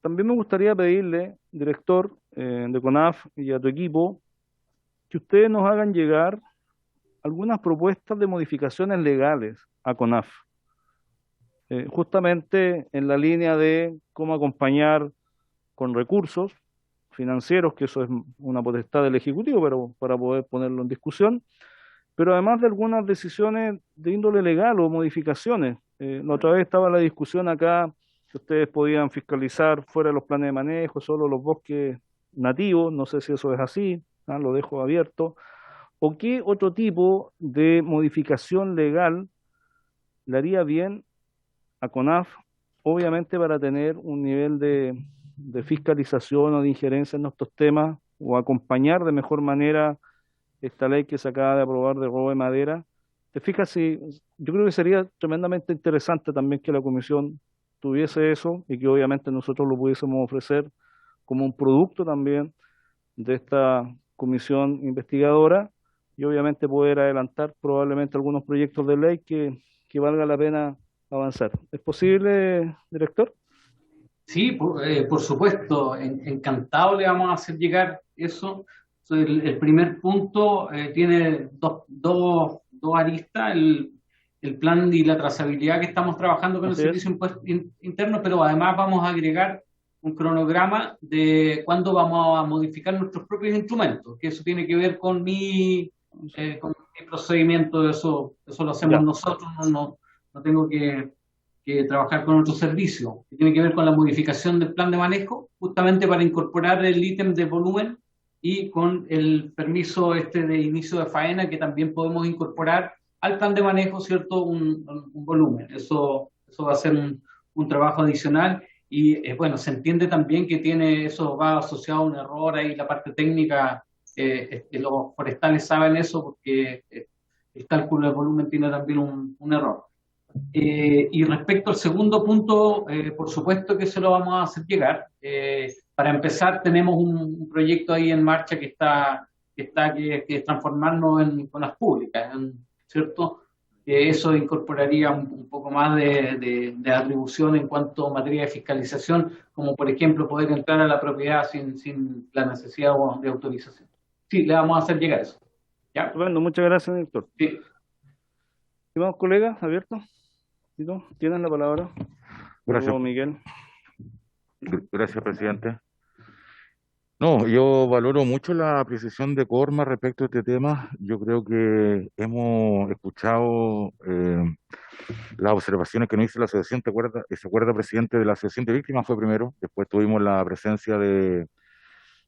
también me gustaría pedirle, director de CONAF y a tu equipo, que ustedes nos hagan llegar algunas propuestas de modificaciones legales a CONAF, justamente en la línea de cómo acompañar con recursos financieros, que eso es una potestad del Ejecutivo, pero para poder ponerlo en discusión, pero además de algunas decisiones de índole legal o modificaciones. La otra vez estaba la discusión acá que ustedes podían fiscalizar fuera de los planes de manejo, solo los bosques nativos, no sé si eso es así, lo dejo abierto, o qué otro tipo de modificación legal le haría bien a CONAF, obviamente para tener un nivel de fiscalización o de injerencia en estos temas, o acompañar de mejor manera esta ley que se acaba de aprobar de robo de madera. ¿Te fijas? Yo creo que sería tremendamente interesante también que la comisión tuviese eso y que obviamente nosotros lo pudiésemos ofrecer como un producto también de esta comisión investigadora y obviamente poder adelantar probablemente algunos proyectos de ley que valga la pena avanzar. ¿Es posible, director? Sí, por supuesto, encantado le vamos a hacer llegar eso. El primer punto tiene dos aristas, el plan y la trazabilidad que estamos trabajando con el Servicio de Impuestos Internos, pero además vamos a agregar un cronograma de cuándo vamos a modificar nuestros propios instrumentos, que eso tiene que ver con mi procedimiento, eso lo hacemos nosotros, no tengo que trabajar con otro servicio, que tiene que ver con la modificación del plan de manejo, justamente para incorporar el ítem de volumen y con el permiso de inicio de faena, que también podemos incorporar al plan de manejo, ¿cierto? Un volumen. Eso va a ser un trabajo adicional y, bueno, se entiende también que eso va asociado a un error ahí, la parte técnica, los forestales saben eso porque el cálculo del volumen tiene también un error. Y respecto al segundo punto, por supuesto que se lo vamos a hacer llegar. Para empezar, tenemos un proyecto ahí en marcha que es transformarnos en zonas públicas, ¿cierto? Eso incorporaría un poco más de atribución en cuanto a materia de fiscalización, como por ejemplo poder entrar a la propiedad sin la necesidad de autorización. Sí, le vamos a hacer llegar eso. ¿Ya? Bueno, muchas gracias, director. Sí. Estimados colegas, abierto. ¿Tienen la palabra? Gracias. Luego, Miguel. Gracias, presidente. No, yo valoro mucho la apreciación de Corma respecto a este tema. Yo creo que hemos escuchado las observaciones que nos hizo la asociación. ¿Se acuerda, presidente, de la asociación de víctimas? Fue primero. Después tuvimos la presencia de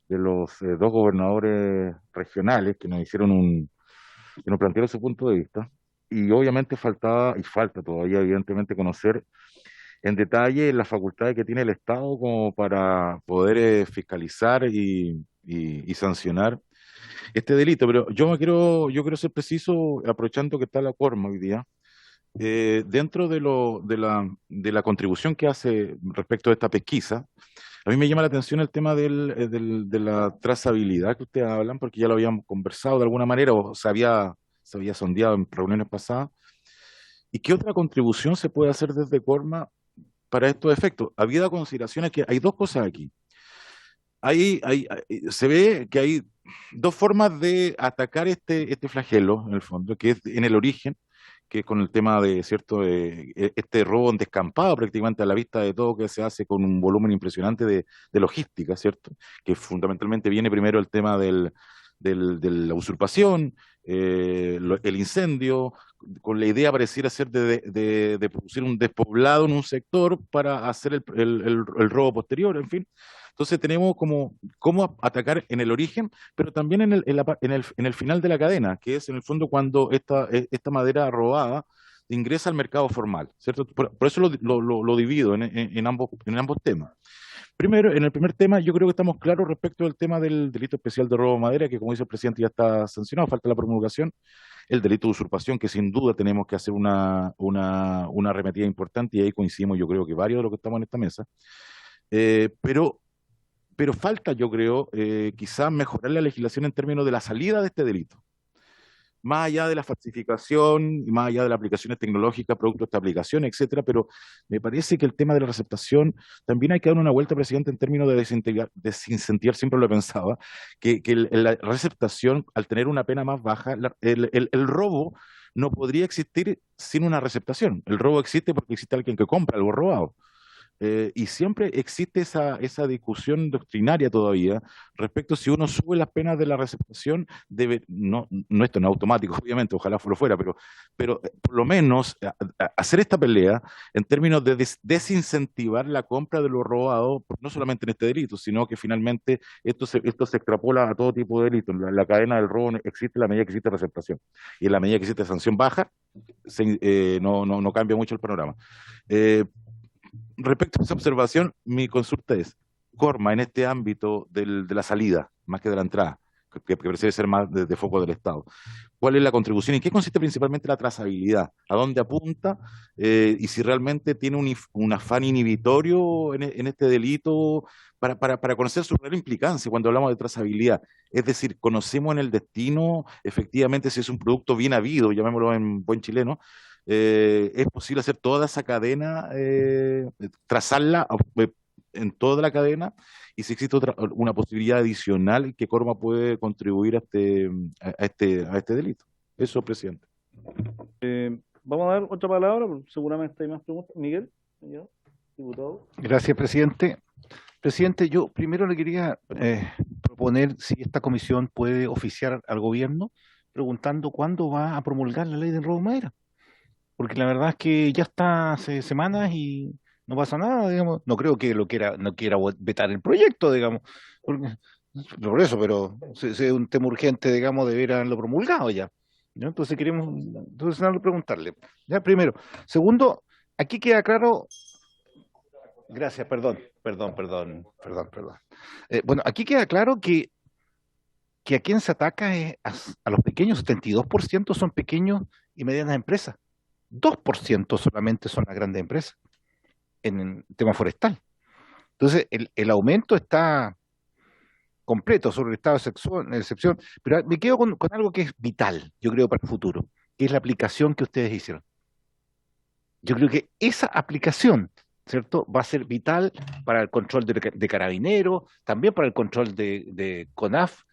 los dos gobernadores regionales que nos plantearon su punto de vista. Y obviamente faltaba, y falta todavía evidentemente, conocer en detalle las facultades que tiene el Estado como para poder fiscalizar y sancionar este delito. Pero yo quiero ser preciso, aprovechando que está la Corma hoy día, dentro de la contribución que hace respecto a esta pesquisa. A mí me llama la atención el tema de la trazabilidad que ustedes hablan, porque ya lo habíamos conversado de alguna manera, o se había sondeado en reuniones pasadas. ¿Y qué otra contribución se puede hacer desde Corma para estos efectos? Habida consideraciones que hay dos cosas aquí. Se ve que hay dos formas de atacar este flagelo, en el fondo, que es en el origen, que es con el tema de este robo en descampado, prácticamente a la vista de todo, que se hace con un volumen impresionante de logística, ¿cierto? Que fundamentalmente viene primero el tema de la usurpación, el incendio, con la idea pareciera ser de producir un despoblado en un sector para hacer el robo posterior, en fin. Entonces tenemos cómo atacar en el origen, pero también en el final de la cadena, que es en el fondo cuando esta madera robada ingresa al mercado formal, ¿cierto? Por eso lo divido en ambos temas. Primero, en el primer tema, yo creo que estamos claros respecto al tema del delito especial de robo de madera, que como dice el presidente ya está sancionado, falta la promulgación. El delito de usurpación, que sin duda tenemos que hacer una arremetida importante, y ahí coincidimos yo creo que varios de los que estamos en esta mesa. Pero falta, yo creo, quizás mejorar la legislación en términos de la salida de este delito. Más allá de la falsificación y más allá de las aplicaciones tecnológicas, producto de esta aplicación, etcétera, pero me parece que el tema de la receptación también hay que dar una vuelta, presidente, en términos de desincentivar, siempre lo he pensado, que la receptación, al tener una pena más baja, el robo no podría existir sin una receptación. El robo existe porque existe alguien que compra algo robado. Y siempre existe esa discusión doctrinaria todavía respecto si uno sube las penas de la receptación, no esto no es automático, obviamente, ojalá lo fuera, pero por lo menos hacer esta pelea en términos de desincentivar la compra de lo robado, no solamente en este delito, sino que finalmente esto se extrapola a todo tipo de delitos. La cadena del robo existe en la medida que existe receptación, y en la medida que existe sanción baja, no cambia mucho el panorama. Respecto a esa observación, mi consulta es, Corma, en este ámbito de la salida, más que de la entrada, que parece ser más de foco del Estado, ¿cuál es la contribución? ¿En qué consiste principalmente la trazabilidad? ¿A dónde apunta? Y si realmente tiene un afán inhibitorio en este delito para conocer su real implicancia cuando hablamos de trazabilidad. Es decir, conocemos en el destino, efectivamente, si es un producto bien habido, llamémoslo en buen chileno, es posible hacer toda esa cadena, trazarla en toda la cadena, y si existe una posibilidad adicional que Corma puede contribuir a este delito. Eso, presidente. Vamos a dar otra palabra, porque seguramente hay más preguntas. Miguel, señor diputado. Gracias, presidente. Presidente, yo primero le quería proponer si esta comisión puede oficiar al gobierno preguntando cuándo va a promulgar la ley del robo de madera. Porque la verdad es que ya está hace semanas y no pasa nada, digamos. No creo que no quiera vetar el proyecto, digamos. Por eso, pero es un tema urgente, digamos, de ver haberlo promulgado ya, ¿no? Entonces preguntarle. Ya, primero. Segundo, aquí queda claro. Gracias, perdón. Bueno, aquí queda claro que a quien se ataca es a los pequeños. 72% son pequeños y medianas empresas. 2% solamente son las grandes empresas en el tema forestal. Entonces, el aumento está completo sobre el estado de excepción, pero me quedo con algo que es vital, yo creo, para el futuro, que es la aplicación que ustedes hicieron. Yo creo que esa aplicación, ¿cierto?, va a ser vital para el control de Carabineros, también para el control de CONAF,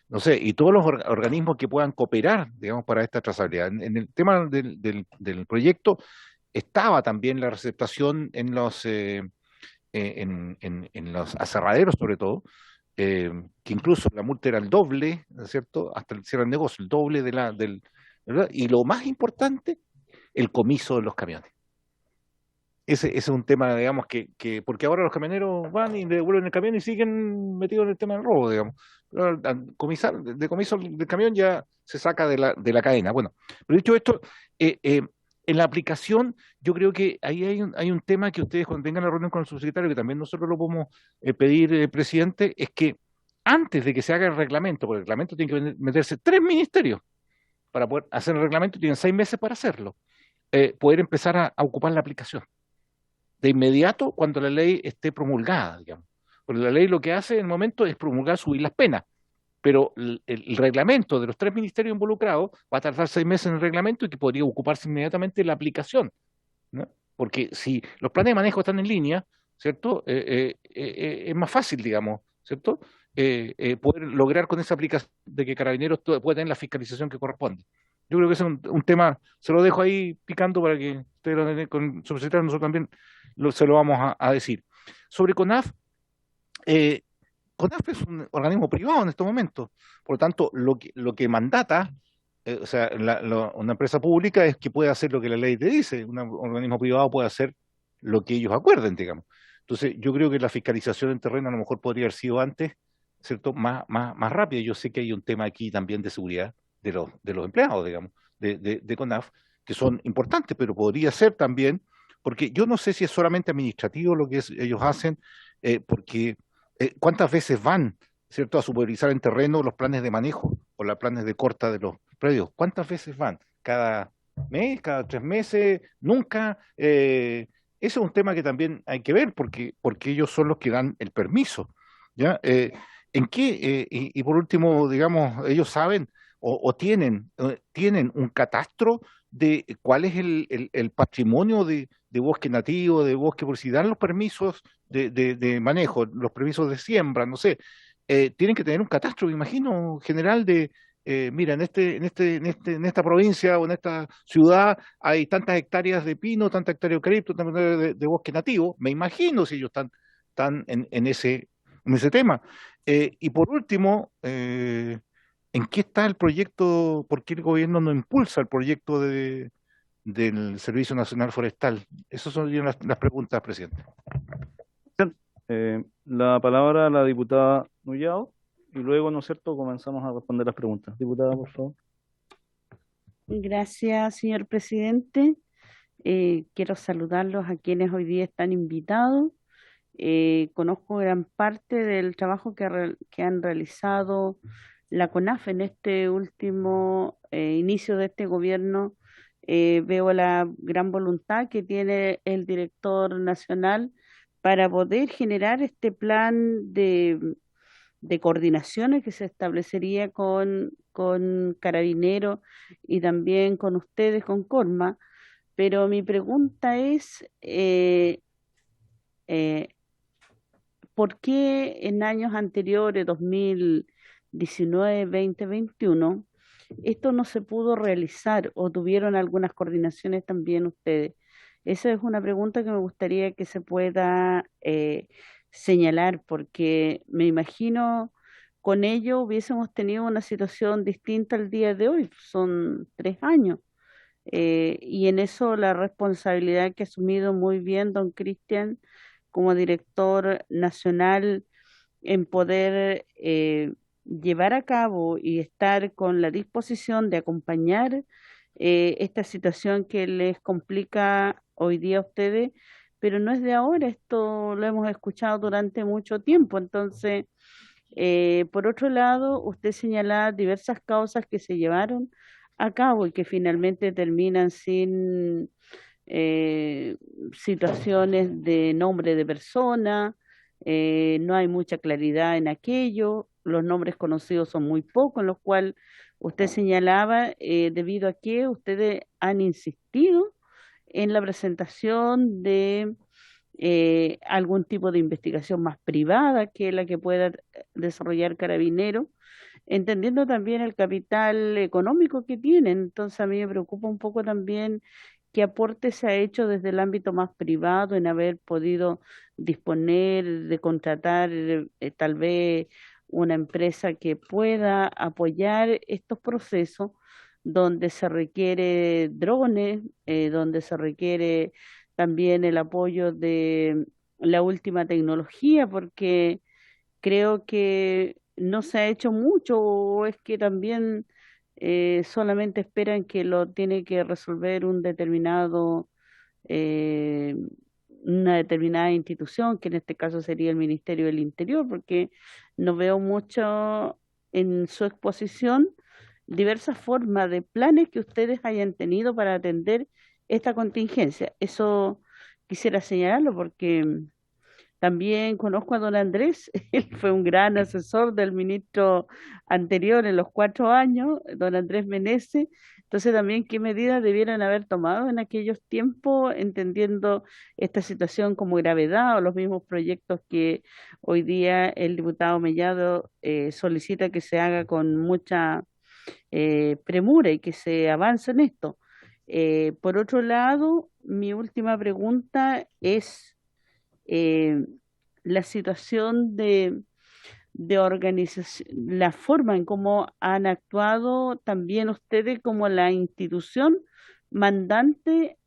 no sé, y todos los organismos que puedan cooperar, digamos, para esta trazabilidad. En el tema del proyecto estaba también la receptación en los aserraderos, sobre todo, que incluso la multa era el doble, ¿no es cierto?, hasta el cierre del negocio, el doble ¿verdad? Y lo más importante, el comiso de los camiones. Ese es un tema, digamos, porque ahora los camioneros van y devuelven el camión y siguen metidos en el tema del robo, digamos. Pero al comiso del camión ya se saca de la cadena. Bueno, pero dicho esto, en la aplicación, yo creo que ahí hay un tema que ustedes, cuando tengan la reunión con el subsecretario, que también nosotros lo podemos pedir, presidente, es que antes de que se haga el reglamento, porque el reglamento tiene que meterse 3 ministerios para poder hacer el reglamento, tienen 6 meses para hacerlo, poder empezar a ocupar la aplicación de inmediato cuando la ley esté promulgada, digamos. Porque la ley lo que hace en el momento es promulgar, subir las penas, pero el reglamento de los 3 ministerios involucrados va a tardar 6 meses en el reglamento y que podría ocuparse inmediatamente la aplicación, ¿no? Porque si los planes de manejo están en línea, ¿cierto? Es más fácil, digamos, ¿cierto? Poder lograr con esa aplicación de que Carabineros pueda tener la fiscalización que corresponde. Yo creo que ese es un tema, se lo dejo ahí picando para que ustedes lo den con el subsecretario, nosotros también se lo vamos a decir. Sobre CONAF, CONAF es un organismo privado en estos momentos, por lo tanto, lo que mandata, o sea, una empresa pública es que puede hacer lo que la ley te dice, un organismo privado puede hacer lo que ellos acuerden, digamos. Entonces, yo creo que la fiscalización en terreno a lo mejor podría haber sido antes, ¿cierto?, más rápida. Yo sé que hay un tema aquí también de seguridad de los empleados, digamos, de CONAF, que son importantes, pero podría ser también, porque yo no sé si es solamente administrativo lo que ellos hacen, porque ¿cuántas veces van, cierto, a supervisar en terreno los planes de manejo o los planes de corta de los predios? ¿Cuántas veces van? ¿Cada mes, cada 3 meses? Nunca. Ese es un tema que también hay que ver, porque ellos son los que dan el permiso, ¿ya? ¿En qué? Y por último, digamos, ellos saben o tienen un catastro de cuál es el patrimonio de bosque nativo, de bosque, por si dan los permisos de manejo, los permisos de siembra, no sé, tienen que tener un catastro, me imagino, general de, mira, en esta provincia o en esta ciudad hay tantas hectáreas de pino, tantas hectáreas de eucalipto, tantas hectáreas de bosque nativo, me imagino si ellos están en ese tema. Y por último, ¿en qué está el proyecto? ¿Por qué el gobierno no impulsa el proyecto del Servicio Nacional Forestal? Esas son las preguntas, presidente. La palabra a la diputada Nullao y luego, ¿no es cierto?, comenzamos a responder las preguntas. Diputada, por favor. Gracias, señor presidente. Quiero saludarlos a quienes hoy día están invitados. Conozco gran parte del trabajo que han realizado la CONAF en este último inicio de este gobierno. Veo la gran voluntad que tiene el director nacional para poder generar este plan de coordinaciones que se establecería con Carabineros y también con ustedes, con Corma. Pero mi pregunta es, ¿por qué en años anteriores, 2019, 2021, esto no se pudo realizar o tuvieron algunas coordinaciones también ustedes? Esa es una pregunta que me gustaría que se pueda señalar, porque me imagino con ello hubiésemos tenido una situación distinta al día de hoy. Son 3 años. Y en eso la responsabilidad que ha asumido muy bien don Cristian como director nacional en poder llevar a cabo y estar con la disposición de acompañar esta situación que les complica hoy día a ustedes, pero no es de ahora, esto lo hemos escuchado durante mucho tiempo. Entonces, por otro lado, usted señala diversas causas que se llevaron a cabo y que finalmente terminan sin situaciones de nombre de persona, no hay mucha claridad en aquello, los nombres conocidos son muy pocos, en los cuales usted señalaba, debido a que ustedes han insistido en la presentación de algún tipo de investigación más privada que la que pueda desarrollar Carabinero, entendiendo también el capital económico que tienen. Entonces a mí me preocupa un poco también qué aporte se ha hecho desde el ámbito más privado en haber podido disponer de contratar tal vez una empresa que pueda apoyar estos procesos donde se requiere drones, donde se requiere también el apoyo de la última tecnología, porque creo que no se ha hecho mucho, o es que también solamente esperan que lo tiene que resolver eh, una determinada institución, que en este caso sería el Ministerio del Interior, porque no veo mucho en su exposición diversas formas de planes que ustedes hayan tenido para atender esta contingencia. Eso quisiera señalarlo porque también conozco a don Andrés, él fue un gran asesor del ministro anterior en los 4 años, don Andrés Meneses. Entonces también qué medidas debieran haber tomado en aquellos tiempos, entendiendo esta situación como gravedad, o los mismos proyectos que hoy día el diputado Mellado solicita que se haga con mucha premura y que se avance en esto. Por otro lado, mi última pregunta es la situación de organización, la forma en cómo han actuado también ustedes como la institución mandante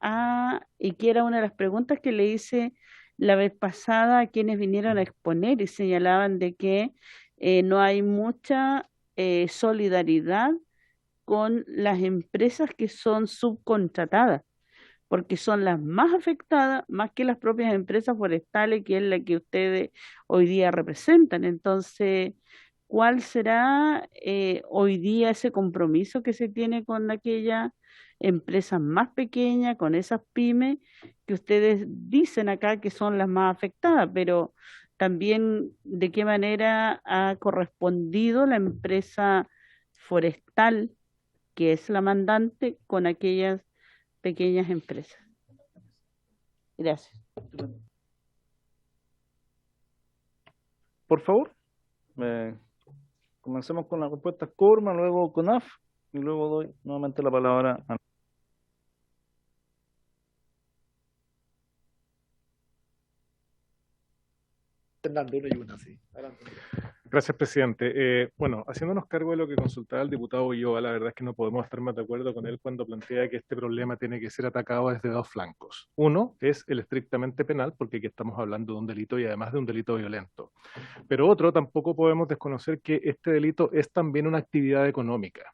y que era una de las preguntas que le hice la vez pasada a quienes vinieron a exponer y señalaban de que no hay mucha solidaridad con las empresas que son subcontratadas, porque son las más afectadas, más que las propias empresas forestales, que es la que ustedes hoy día representan. Entonces, ¿cuál será hoy día ese compromiso que se tiene con aquellas empresas más pequeñas, con esas pymes que ustedes dicen acá que son las más afectadas, pero también de qué manera ha correspondido la empresa forestal, que es la mandante, con aquellas pequeñas empresas? Gracias. Por favor, comencemos con la respuesta Corma, luego CONAF, y luego doy nuevamente la palabra a... Fernando, uno y una, sí. Adelante. Gracias, presidente. Bueno, haciéndonos cargo de lo que consultaba el diputado Ulloa, la verdad es que no podemos estar más de acuerdo con él cuando plantea que este problema tiene que ser atacado desde dos flancos. Uno es el estrictamente penal, porque aquí estamos hablando de un delito y además de un delito violento. Pero otro, tampoco podemos desconocer que este delito es también una actividad económica.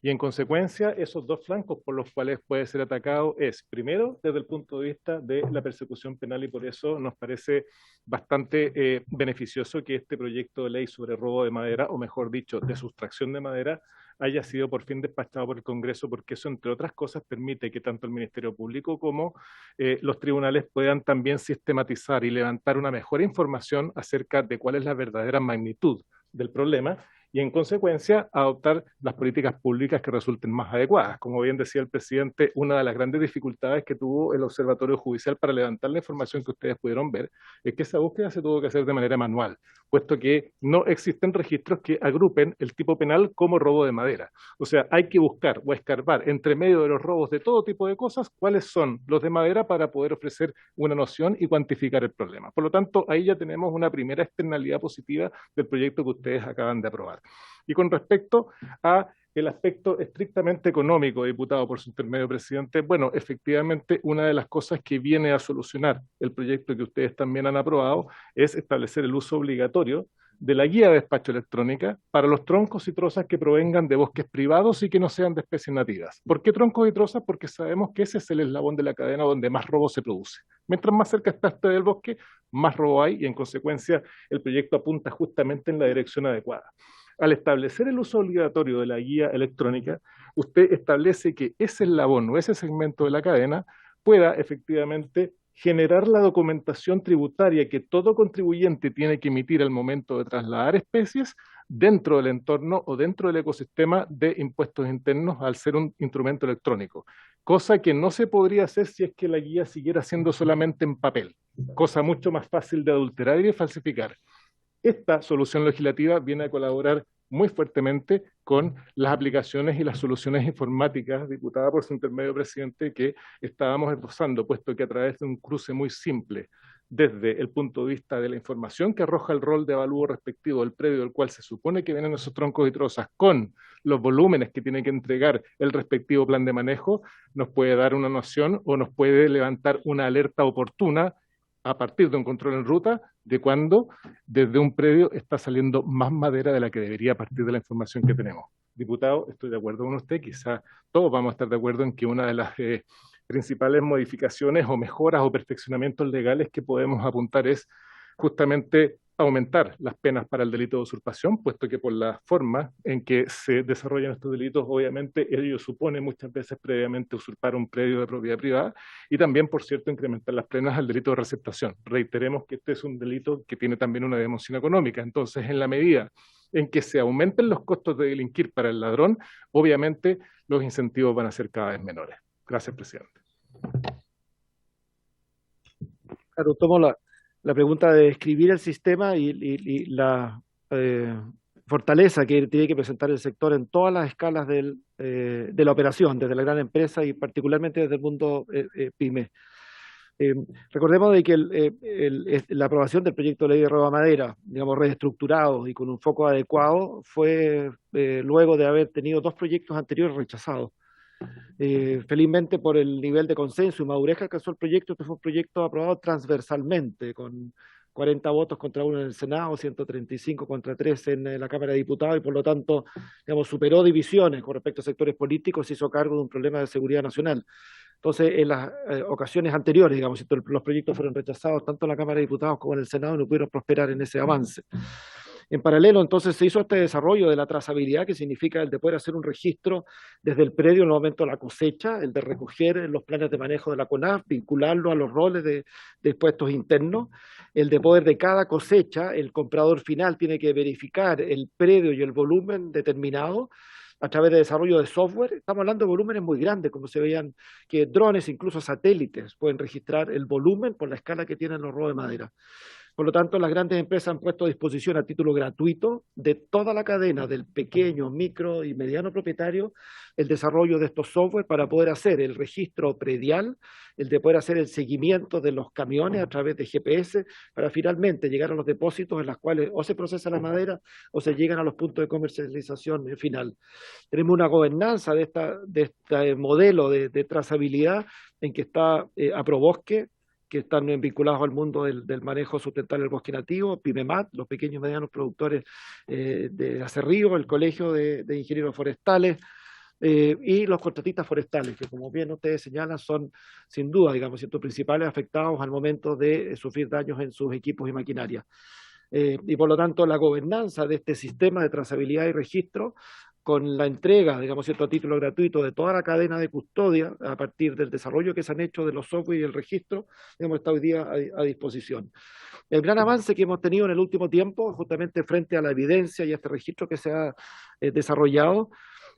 Y en consecuencia, esos dos flancos por los cuales puede ser atacado es, primero, desde el punto de vista de la persecución penal, y por eso nos parece bastante beneficioso que este proyecto de ley sobre robo de madera, o mejor dicho, de sustracción de madera, haya sido por fin despachado por el Congreso, porque eso, entre otras cosas, permite que tanto el Ministerio Público como los tribunales puedan también sistematizar y levantar una mejor información acerca de cuál es la verdadera magnitud del problema, y en consecuencia adoptar las políticas públicas que resulten más adecuadas. Como bien decía el presidente, una de las grandes dificultades que tuvo el Observatorio Judicial para levantar la información que ustedes pudieron ver es que esa búsqueda se tuvo que hacer de manera manual, puesto que no existen registros que agrupen el tipo penal como robo de madera. O sea, hay que buscar o escarbar entre medio de los robos de todo tipo de cosas cuáles son los de madera para poder ofrecer una noción y cuantificar el problema. Por lo tanto, ahí ya tenemos una primera externalidad positiva del proyecto que ustedes acaban de aprobar. Y con respecto a el aspecto estrictamente económico, diputado, por su intermedio, presidente, bueno, efectivamente, una de las cosas que viene a solucionar el proyecto que ustedes también han aprobado es establecer el uso obligatorio de la guía de despacho electrónica para los troncos y trozas que provengan de bosques privados y que no sean de especies nativas. ¿Por qué troncos y trozas? Porque sabemos que ese es el eslabón de la cadena donde más robo se produce. Mientras más cerca está este del bosque, más robo hay, y en consecuencia el proyecto apunta justamente en la dirección adecuada. Al establecer el uso obligatorio de la guía electrónica, usted establece que ese eslabón o ese segmento de la cadena pueda efectivamente generar la documentación tributaria que todo contribuyente tiene que emitir al momento de trasladar especies dentro del entorno o dentro del ecosistema de impuestos internos al ser un instrumento electrónico, cosa que no se podría hacer si es que la guía siguiera siendo solamente en papel, cosa mucho más fácil de adulterar y de falsificar. Esta solución legislativa viene a colaborar muy fuertemente con las aplicaciones y las soluciones informáticas, diputada por su intermedio, presidente, que estábamos esbozando, puesto que a través de un cruce muy simple desde el punto de vista de la información que arroja el rol de avalúo respectivo del predio del cual se supone que vienen esos troncos y trozas con los volúmenes que tiene que entregar el respectivo plan de manejo, nos puede dar una noción o nos puede levantar una alerta oportuna a partir de un control en ruta de cuando desde un predio está saliendo más madera de la que debería a partir de la información que tenemos. Diputado, estoy de acuerdo con usted, quizá todos vamos a estar de acuerdo en que una de las principales modificaciones o mejoras o perfeccionamientos legales que podemos apuntar es justamente aumentar las penas para el delito de usurpación, puesto que por la forma en que se desarrollan estos delitos, obviamente ello supone muchas veces previamente usurpar un predio de propiedad privada, y también, por cierto, incrementar las penas al delito de receptación. Reiteremos que este es un delito que tiene también una dimensión económica, entonces en la medida en que se aumenten los costos de delinquir para el ladrón, obviamente los incentivos van a ser cada vez menores. Gracias, presidente. Claro, tomo la pregunta de describir el sistema y la fortaleza que tiene que presentar el sector en todas las escalas de la operación, desde la gran empresa y particularmente desde el mundo PYME. Recordemos de que la aprobación del proyecto de ley de robo de madera, digamos, reestructurado y con un foco adecuado, fue luego de haber tenido dos proyectos anteriores rechazados. Felizmente, por el nivel de consenso y madurez que alcanzó el proyecto, este fue un proyecto aprobado transversalmente, con 40 votos contra 1 en el Senado, 135 contra 3 en la Cámara de Diputados, y por lo tanto, digamos, superó divisiones con respecto a sectores políticos y se hizo cargo de un problema de seguridad nacional. Entonces, en las ocasiones anteriores, digamos, los proyectos fueron rechazados tanto en la Cámara de Diputados como en el Senado, no pudieron prosperar en ese avance. En paralelo, entonces, se hizo este desarrollo de la trazabilidad, que significa el de poder hacer un registro desde el predio en el momento de la cosecha, el de recoger los planes de manejo de la CONAF, vincularlo a los roles de puestos internos, el de poder de cada cosecha, el comprador final tiene que verificar el predio y el volumen determinado a través de desarrollo de software. Estamos hablando de volúmenes muy grandes, como se veían que drones, incluso satélites, pueden registrar el volumen por la escala que tienen los rodos de madera. Por lo tanto, las grandes empresas han puesto a disposición a título gratuito de toda la cadena del pequeño, micro y mediano propietario el desarrollo de estos software para poder hacer el registro predial, el de poder hacer el seguimiento de los camiones a través de GPS para finalmente llegar a los depósitos en los cuales o se procesa la madera o se llegan a los puntos de comercialización final. Tenemos una gobernanza de este modelo de trazabilidad en que está Aprobosque, que están vinculados al mundo del manejo sustentable del bosque nativo, PYMEMAT, los pequeños y medianos productores de acerrío, el Colegio de Ingenieros Forestales, y los contratistas forestales, que como bien ustedes señalan son sin duda, digamos, ciertos principales afectados al momento de sufrir daños en sus equipos y maquinaria. Y por lo tanto la gobernanza de este sistema de trazabilidad y registro con la entrega, digamos, cierto, a título gratuito de toda la cadena de custodia a partir del desarrollo que se han hecho de los software y el registro, digamos, está hoy día a disposición. El gran avance que hemos tenido en el último tiempo, justamente frente a la evidencia y a este registro que se ha desarrollado,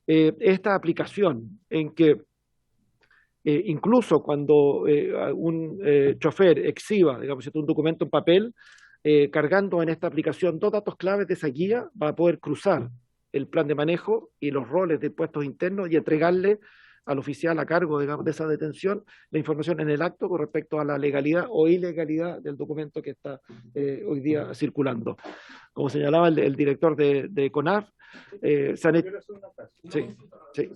esta aplicación en que incluso cuando un chofer exhiba, digamos, un documento en papel, cargando en esta aplicación 2 datos claves de esa guía, va a poder cruzar el plan de manejo y los roles de puestos internos y entregarle al oficial a cargo, digamos, de esa detención la información en el acto con respecto a la legalidad o ilegalidad del documento que está hoy día circulando. Como señalaba el director de CONAF, se han hecho... Sí, sí.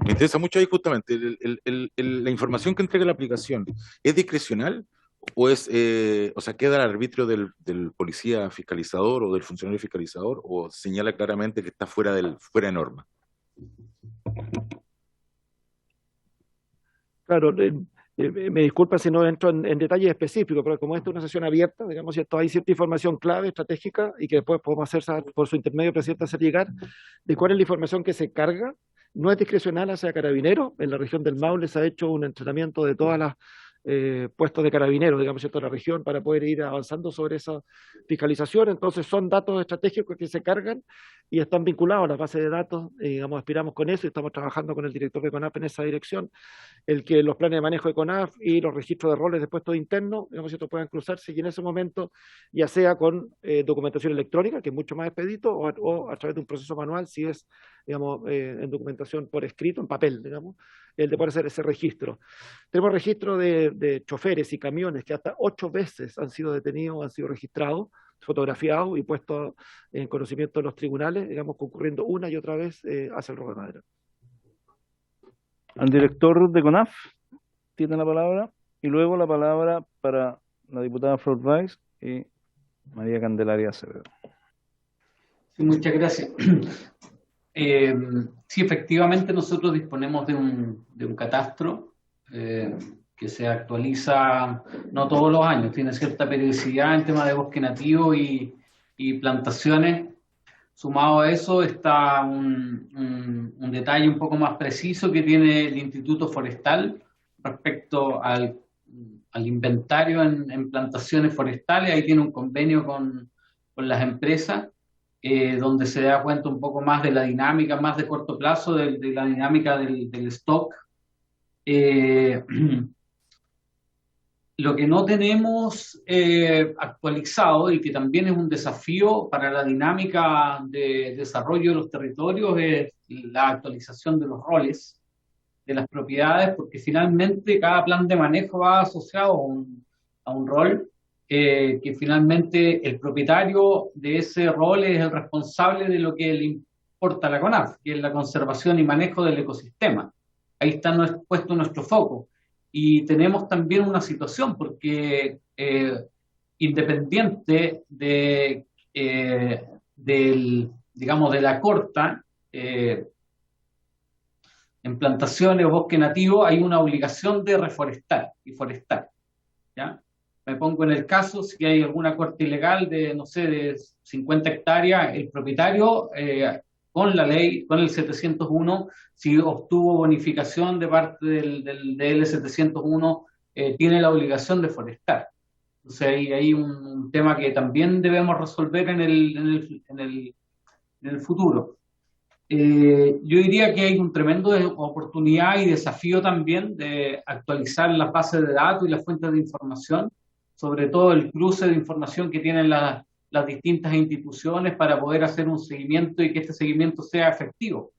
Me interesa mucho ahí justamente la información que entrega la aplicación. ¿Es discrecional o es, o sea, queda al arbitrio del policía fiscalizador o del funcionario fiscalizador, o señala claramente que está fuera de norma? Claro, me disculpa si no entro en detalles específicos, pero como esta es una sesión abierta, digamos, ¿cierto? Hay cierta información clave, estratégica, y que después podemos hacer, por su intermedio, presidente, hacer llegar de cuál es la información que se carga. No es discrecional hacia Carabineros. En la región del Maule se ha hecho un entrenamiento de todas las puestos de carabineros, digamos, ¿cierto?, de la región para poder ir avanzando sobre esa fiscalización. Entonces son datos estratégicos que se cargan y están vinculados a las bases de datos, digamos, aspiramos con eso y estamos trabajando con el director de CONAF en esa dirección, el que los planes de manejo de CONAF y los registros de roles de puestos internos, digamos, ¿cierto?, puedan cruzarse y en ese momento, ya sea con documentación electrónica, que es mucho más expedito, o a través de un proceso manual, si es, digamos, en documentación por escrito, en papel, digamos, el de poder hacer ese registro. Tenemos registro de choferes y camiones que hasta 8 veces han sido detenidos, han sido registrados, fotografiados y puestos en conocimiento de los tribunales, digamos, concurriendo una y otra vez hacia el robo de madera. Al director de CONAF tiene la palabra, y luego la palabra para la diputada Flor Weiss y María Candelaria Acevedo. Sí, muchas gracias. Sí, efectivamente nosotros disponemos de un catastro que se actualiza no todos los años, tiene cierta periodicidad en tema de bosque nativo y plantaciones. Sumado a eso está un detalle un poco más preciso que tiene el Instituto Forestal respecto al inventario en plantaciones forestales. Ahí tiene un convenio con las empresas, donde se da cuenta un poco más de la dinámica, más de corto plazo, de la dinámica del stock. Lo que no tenemos actualizado y que también es un desafío para la dinámica de desarrollo de los territorios es la actualización de los roles de las propiedades, porque finalmente cada plan de manejo va asociado a un rol que finalmente el propietario de ese rol es el responsable de lo que le importa a la CONAF, que es la conservación y manejo del ecosistema. Ahí está puesto nuestro foco. Y tenemos también una situación, porque independiente digamos, de la corta, en plantaciones o bosque nativo hay una obligación de reforestar y forestar, ¿ya? Me pongo en el caso, si hay alguna corte ilegal de, no sé, de 50 hectáreas, el propietario, con la ley, con el 701, si obtuvo bonificación de parte del DL 701, tiene la obligación de forestar. Entonces ahí hay un tema que también debemos resolver en el futuro. Yo diría que hay un tremendo oportunidad y desafío también de actualizar las bases de datos y las fuentes de información, sobre todo el cruce de información que tienen las distintas instituciones para poder hacer un seguimiento y que este seguimiento sea efectivo.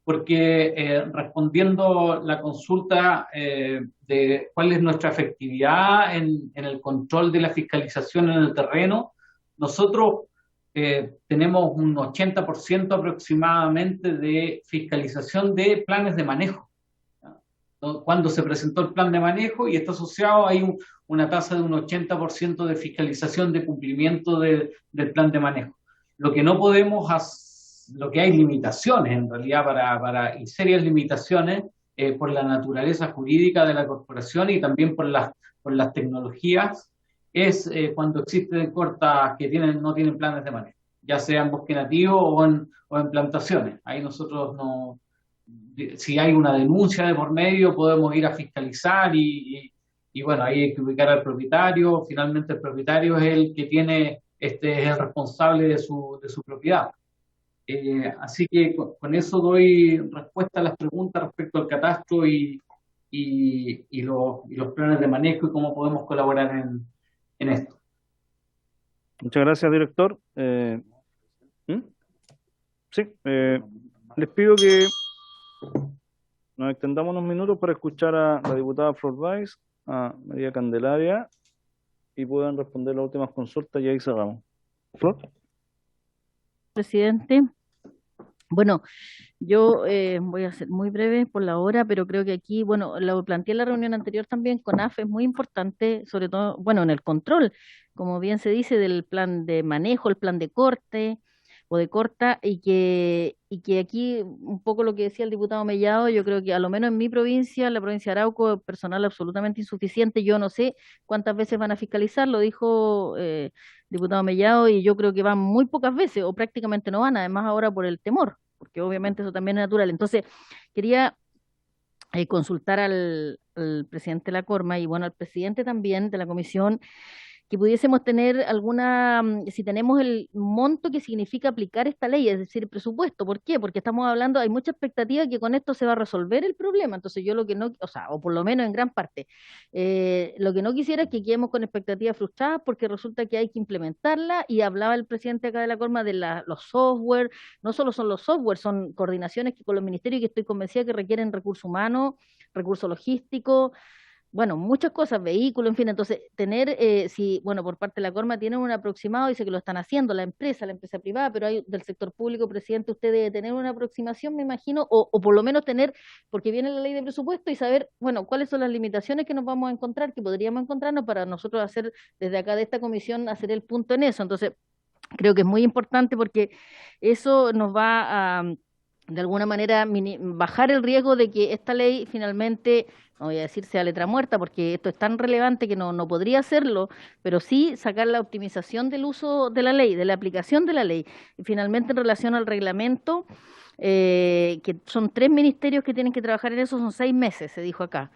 Porque respondiendo la consulta de cuál es nuestra efectividad en el control de la fiscalización en el terreno, nosotros tenemos un 80% aproximadamente de fiscalización de planes de manejo, ¿no? Cuando se presentó el plan de manejo y está asociado, hay una tasa de un 80% de fiscalización de cumplimiento del plan de manejo. Lo que no podemos hacer, lo que hay limitaciones en realidad y serias limitaciones por la naturaleza jurídica de la corporación y también por las tecnologías, es cuando existen cortas que no tienen planes de manejo, ya sea en bosque nativo o en plantaciones. Ahí nosotros si hay una denuncia de por medio, podemos ir a fiscalizar y bueno, ahí hay que ubicar al propietario. Finalmente el propietario es el que es el responsable de su propiedad. Así que con eso doy respuesta a las preguntas respecto al catastro y los planes de manejo y cómo podemos colaborar en esto. Muchas gracias, director. Sí, les pido que nos extendamos unos minutos para escuchar a la diputada Flor Báez, a María Candelaria, y puedan responder las últimas consultas y ahí cerramos. Flor. Presidente. Bueno, yo voy a ser muy breve por la hora, pero creo que aquí, bueno, lo planteé en la reunión anterior también con AFE, es muy importante, sobre todo, bueno, en el control, como bien se dice, del plan de manejo, el plan de corte o de corta, y que aquí, un poco lo que decía el diputado Mellado, yo creo que a lo menos en mi provincia, la provincia de Arauco, personal absolutamente insuficiente, yo no sé cuántas veces van a fiscalizar, lo dijo diputado Mellado, y yo creo que van muy pocas veces o prácticamente no van, además ahora por el temor, porque obviamente eso también es natural. Entonces, quería consultar al presidente de la Corma y bueno, al presidente también de la comisión, que pudiésemos tener si tenemos el monto que significa aplicar esta ley, es decir, el presupuesto. ¿Por qué? Porque estamos hablando, hay mucha expectativa que con esto se va a resolver el problema. Entonces yo lo que no, o por lo menos en gran parte, lo que no quisiera es que quedemos con expectativas frustradas porque resulta que hay que implementarla, y hablaba el presidente acá de la Corma de los software. No solo son los software, son coordinaciones que con los ministerios, que estoy convencida que requieren recursos humanos, recursos logísticos, bueno, muchas cosas, vehículos, en fin. Entonces, bueno, por parte de la Corma tienen un aproximado, dice que lo están haciendo la empresa privada, pero hay del sector público, presidente, usted debe tener una aproximación, me imagino, o por lo menos tener, porque viene la ley de presupuesto, y saber, bueno, cuáles son las limitaciones que nos vamos a encontrar, que podríamos encontrarnos, para nosotros hacer, desde acá de esta comisión, hacer el punto en eso. Entonces, creo que es muy importante porque eso nos va a, de alguna manera, bajar el riesgo de que esta ley finalmente, no voy a decir sea letra muerta, porque esto es tan relevante que no podría hacerlo, pero sí sacar la optimización del uso de la ley, de la aplicación de la ley. Y finalmente, en relación al reglamento, que son 3 ministerios que tienen que trabajar en eso, son 6 meses, se dijo acá.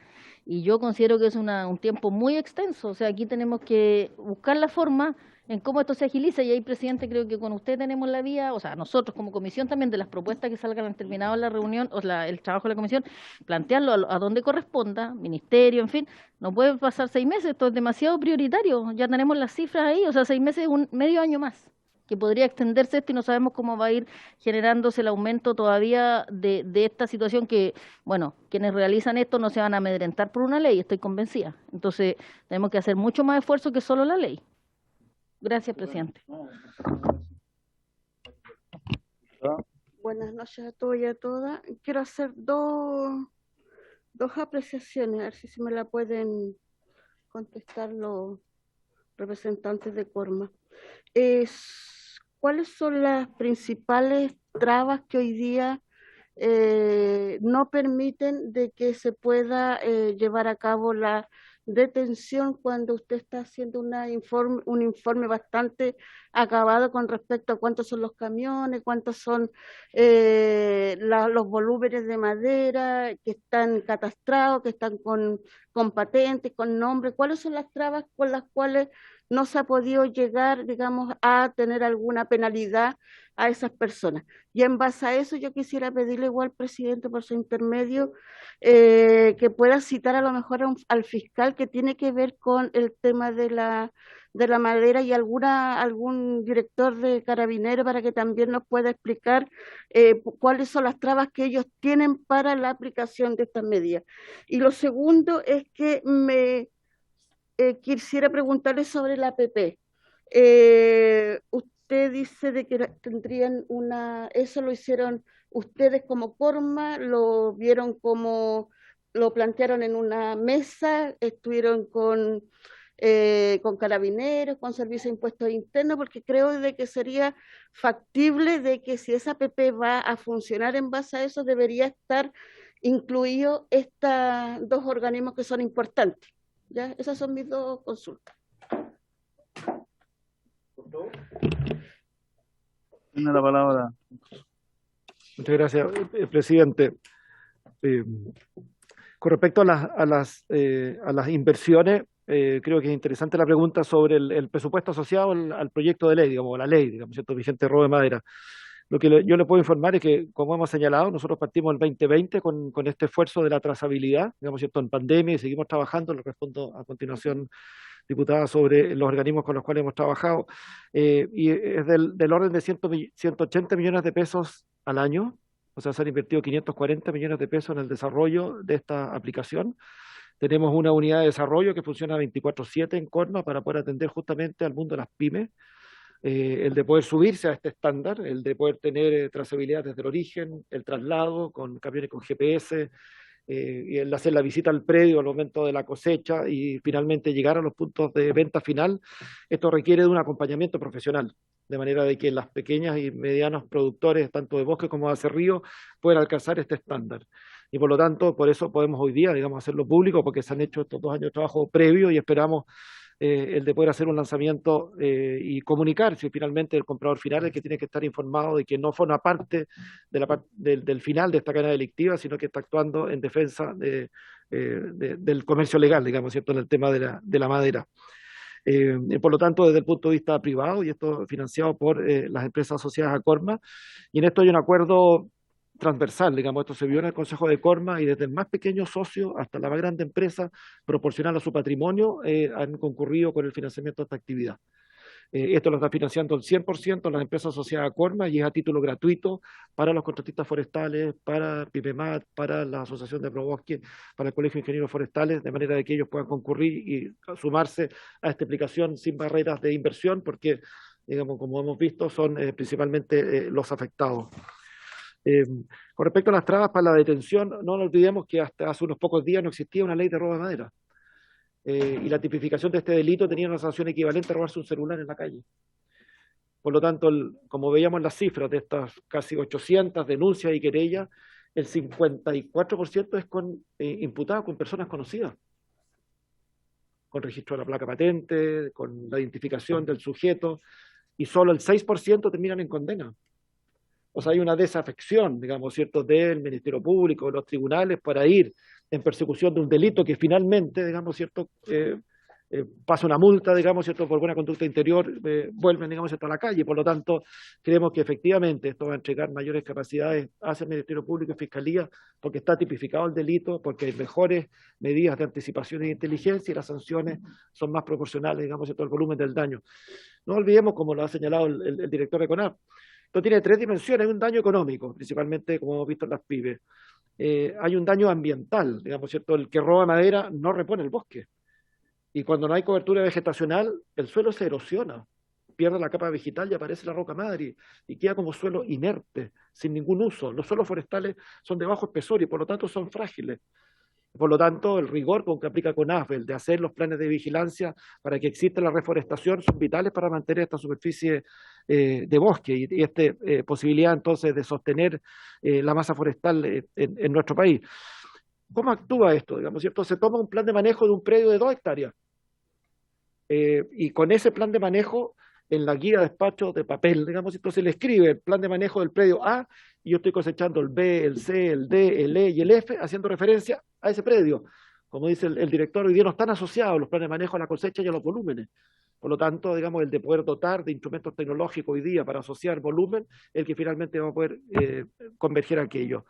Y yo considero que es un tiempo muy extenso. O sea, aquí tenemos que buscar la forma en cómo esto se agiliza, y ahí, presidente, creo que con usted tenemos la vía, o sea, nosotros como comisión también, de las propuestas que salgan al terminado la reunión, el trabajo de la comisión, plantearlo a donde corresponda, ministerio, en fin. No puede pasar 6 meses, esto es demasiado prioritario, ya tenemos las cifras ahí, o sea, 6 meses es medio año más, que podría extenderse esto, y no sabemos cómo va a ir generándose el aumento todavía de esta situación, que, bueno, quienes realizan esto no se van a amedrentar por una ley, estoy convencida. Entonces, tenemos que hacer mucho más esfuerzo que solo la ley. Gracias, presidente. Buenas noches a todos y a todas. Quiero hacer dos apreciaciones, a ver si me la pueden contestar los representantes de Corma. ¿Cuáles son las principales trabas que hoy día no permiten de que se pueda llevar a cabo la detención cuando usted está haciendo un informe bastante acabado con respecto a cuántos son los camiones, cuántos son los volúmenes de madera que están catastrados, que están con patentes, con nombres, cuáles son las trabas con las cuales no se ha podido llegar, digamos, a tener alguna penalidad a esas personas. Y en base a eso yo quisiera pedirle igual al presidente por su intermedio que pueda citar a lo mejor al fiscal que tiene que ver con el tema de la madera y algún director de Carabineros para que también nos pueda explicar cuáles son las trabas que ellos tienen para la aplicación de estas medidas. Y lo segundo es que quisiera preguntarle sobre la APP. Usted dice de que tendrían eso lo hicieron ustedes como Corma, lo vieron como, lo plantearon en una mesa, estuvieron con Carabineros, con Servicio de Impuestos Internos, porque creo de que sería factible de que si esa APP va a funcionar en base a eso, debería estar incluido estos dos organismos que son importantes. ¿Ya? Esas son mis dos consultas. Tiene la palabra. Muchas gracias, presidente. Con respecto a las inversiones, creo que es interesante la pregunta sobre el presupuesto asociado al proyecto de ley, digamos, la ley, digamos, ¿cierto? Vigente robo de madera. Lo que yo le puedo informar es que, como hemos señalado, nosotros partimos el 2020 con este esfuerzo de la trazabilidad, digamos, ¿cierto? En pandemia, y seguimos trabajando. Le respondo a continuación, diputada, sobre los organismos con los cuales hemos trabajado, y es del orden de 180 millones de pesos al año. O sea, se han invertido 540 millones de pesos en el desarrollo de esta aplicación. Tenemos una unidad de desarrollo que funciona 24/7 en Corma para poder atender justamente al mundo de las pymes. El de poder subirse a este estándar, el de poder tener trazabilidad desde el origen, el traslado con camiones con GPS, y el hacer la visita al predio al momento de la cosecha y finalmente llegar a los puntos de venta final. Esto requiere de un acompañamiento profesional, de manera de que las pequeñas y medianos productores, tanto de bosque como de acerrío, puedan alcanzar este estándar. Y por lo tanto, por eso podemos hoy día, digamos, hacerlo público, porque se han hecho estos 2 años de trabajo previo y esperamos el de poder hacer un lanzamiento y comunicar si finalmente el comprador final es el que tiene que estar informado de que no forma parte del final de esta cadena delictiva, sino que está actuando en defensa del comercio legal, digamos, ¿cierto?, en el tema de la madera. Por lo tanto, desde el punto de vista privado, y esto financiado por las empresas asociadas a Corma, y en esto hay un acuerdo transversal, digamos, esto se vio en el Consejo de Corma y desde el más pequeño socio hasta la más grande empresa, proporcional a su patrimonio, han concurrido con el financiamiento de esta actividad. Esto lo está financiando el 100% las empresas asociadas a Corma y es a título gratuito para los contratistas forestales, para PIPEMAT, para la Asociación de Agrobosque, para el Colegio de Ingenieros Forestales, de manera de que ellos puedan concurrir y sumarse a esta aplicación sin barreras de inversión, porque, digamos, como hemos visto, son principalmente los afectados. Con respecto a las trabas para la detención, no nos olvidemos que hasta hace unos pocos días no existía una ley de robo de madera. Y la tipificación de este delito tenía una sanción equivalente a robarse un celular en la calle. Por lo tanto, como veíamos en las cifras de estas casi 800 denuncias y querellas, el 54% es imputado con personas conocidas, con registro de la placa patente, con la identificación del sujeto, y solo el 6% terminan en condena. O sea, hay una desafección, digamos, ¿cierto?, del Ministerio Público, de los tribunales, para ir en persecución de un delito que finalmente, digamos, ¿cierto?, pasa una multa, digamos, ¿cierto?, por buena conducta interior, vuelven, digamos, ¿cierto?, a la calle. Por lo tanto, creemos que efectivamente esto va a entregar mayores capacidades hacia el Ministerio Público y Fiscalía, porque está tipificado el delito, porque hay mejores medidas de anticipación e inteligencia y las sanciones son más proporcionales, digamos, ¿cierto?, al volumen del daño. No olvidemos, como lo ha señalado el director de CONAF, esto tiene 3 dimensiones. Hay un daño económico, principalmente, como hemos visto en las pymes. Hay un daño ambiental, digamos, ¿cierto? El que roba madera no repone el bosque. Y cuando no hay cobertura vegetacional, el suelo se erosiona, pierde la capa vegetal y aparece la roca madre y queda como suelo inerte, sin ningún uso. Los suelos forestales son de bajo espesor y por lo tanto son frágiles. Por lo tanto, el rigor con que aplica CONAF, el de hacer los planes de vigilancia para que exista la reforestación, son vitales para mantener esta superficie de bosque y esta posibilidad entonces de sostener la masa forestal en nuestro país. ¿Cómo actúa esto? Digamos, ¿cierto? Se toma un plan de manejo de un predio de 2 hectáreas y con ese plan de manejo, en la guía de despacho de papel, digamos, entonces se le escribe el plan de manejo del predio A y yo estoy cosechando el B, el C, el D, el E y el F, haciendo referencia a ese predio. Como dice el director, hoy día no están asociados los planes de manejo a la cosecha y a los volúmenes. Por lo tanto, digamos, el de poder dotar de instrumentos tecnológicos hoy día para asociar volumen, el que finalmente va a poder converger a aquello.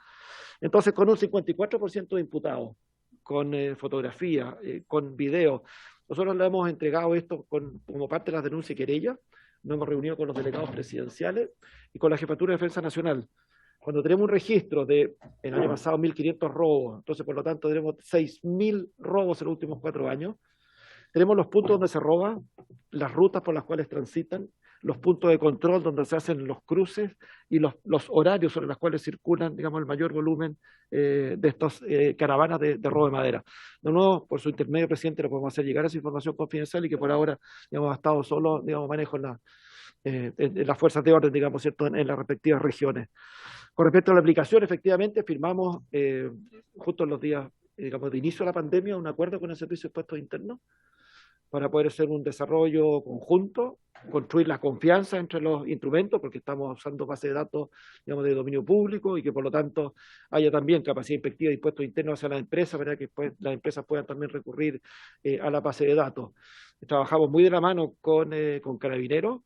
Entonces, con un 54% de imputados, con fotografía, con video, nosotros le hemos entregado esto como parte de las denuncias y querellas, nos hemos reunido con los delegados presidenciales y con la Jefatura de Defensa Nacional. Cuando tenemos un registro de, el año pasado, 1.500 robos, entonces por lo tanto tenemos 6.000 robos en los últimos 4 años, tenemos los puntos donde se roba, las rutas por las cuales transitan, los puntos de control donde se hacen los cruces y los horarios sobre los cuales circulan, digamos, el mayor volumen de estas caravanas de robo de madera. De nuevo, por su intermedio, presidente, le podemos hacer llegar esa información confidencial y que por ahora, digamos, ha estado solo, digamos, manejo en las fuerzas de orden, digamos, ¿cierto?, en las respectivas regiones. Con respecto a la aplicación, efectivamente, firmamos justo en los días, digamos, de inicio de la pandemia, un acuerdo con el Servicio de Impuestos Internos para poder hacer un desarrollo conjunto, construir la confianza entre los instrumentos, porque estamos usando bases de datos, digamos, de dominio público y que por lo tanto haya también capacidad inspectiva de impuestos internos hacia las empresas, para que después las empresas puedan también recurrir a la base de datos. Trabajamos muy de la mano con Carabineros,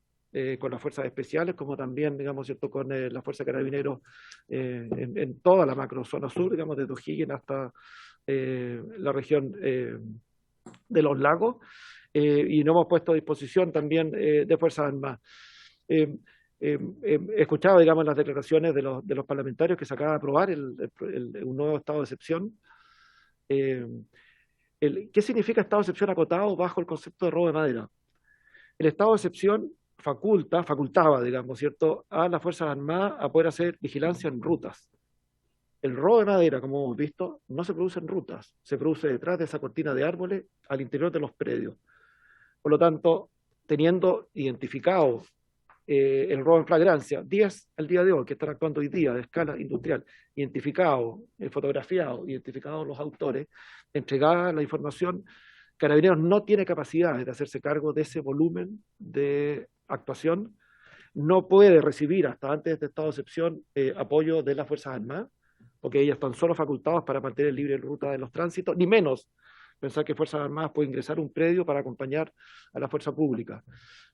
con las fuerzas especiales, como también, digamos, ¿cierto?, con la Fuerza de Carabineros en toda la macrozona sur, digamos, desde O'Higgins hasta la región de los lagos, y nos hemos puesto a disposición también de Fuerzas Armadas. He escuchado, digamos, las declaraciones de los parlamentarios que se acaba de aprobar un nuevo estado de excepción. ¿Qué significa estado de excepción acotado bajo el concepto de robo de madera? El estado de excepción facultaba, digamos, ¿cierto?, a las Fuerzas Armadas a poder hacer vigilancia en rutas. El robo de madera, como hemos visto, no se produce en rutas, se produce detrás de esa cortina de árboles al interior de los predios. Por lo tanto, teniendo identificado el robo en flagrancia, 10 al día de hoy, que están actuando hoy día de escala industrial, identificado, fotografiado, identificados los autores, entregada la información, Carabineros no tiene capacidad de hacerse cargo de ese volumen de actuación, no puede recibir hasta antes de este estado de excepción apoyo de las Fuerzas Armadas, porque ellas están solo facultadas para mantener libre ruta de los tránsitos, ni menos pensar que Fuerzas Armadas puede ingresar a un predio para acompañar a la fuerza pública.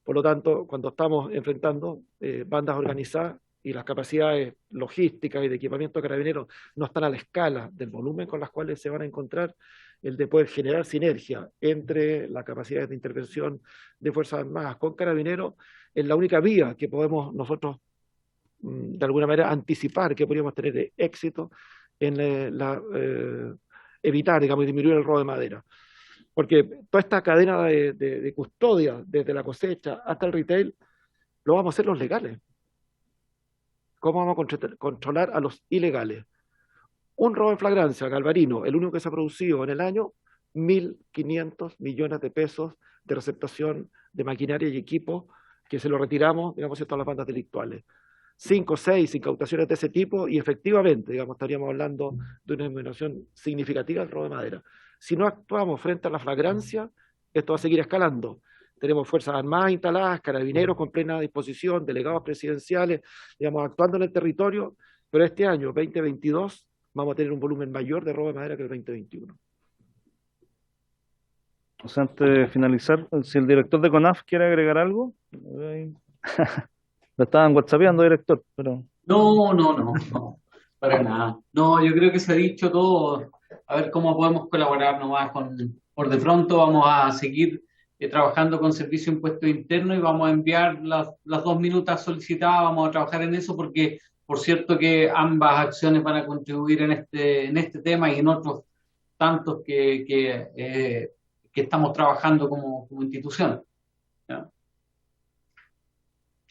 Por lo tanto, cuando estamos enfrentando bandas organizadas y las capacidades logísticas y de equipamiento de Carabineros no están a la escala del volumen con las cuales se van a encontrar, el de poder generar sinergia entre las capacidades de intervención de Fuerzas Armadas con Carabineros es la única vía que podemos nosotros de alguna manera anticipar que podríamos tener éxito en evitar, digamos, disminuir el robo de madera. Porque toda esta cadena de custodia, desde la cosecha hasta el retail, lo vamos a hacer los legales. ¿Cómo vamos a controlar a los ilegales? Un robo en flagrancia, Galvarino, el único que se ha producido en el año, 1.500 millones de pesos de receptación de maquinaria y equipo que se lo retiramos, digamos, a todas las bandas delictuales. 5 o 6 incautaciones de ese tipo y efectivamente, digamos, estaríamos hablando de una disminución significativa del robo de madera. Si no actuamos frente a la flagrancia, esto va a seguir escalando. Tenemos Fuerzas Armadas instaladas, Carabineros con plena disposición, delegados presidenciales, digamos, actuando en el territorio, pero este año, 2022, vamos a tener un volumen mayor de robo de madera que el 2021. O sea, antes de finalizar, si el director de CONAF quiere agregar algo. Lo estaban whatsappeando, director, pero... No, para nada. No, yo creo que se ha dicho todo. A ver cómo podemos colaborar nomás por de pronto vamos a seguir trabajando con Servicio de Impuestos Internos y vamos a enviar las 2 minutas solicitadas, vamos a trabajar en eso porque, por cierto, que ambas acciones van a contribuir en este tema y en otros tantos que estamos trabajando como institución. ¿Ya?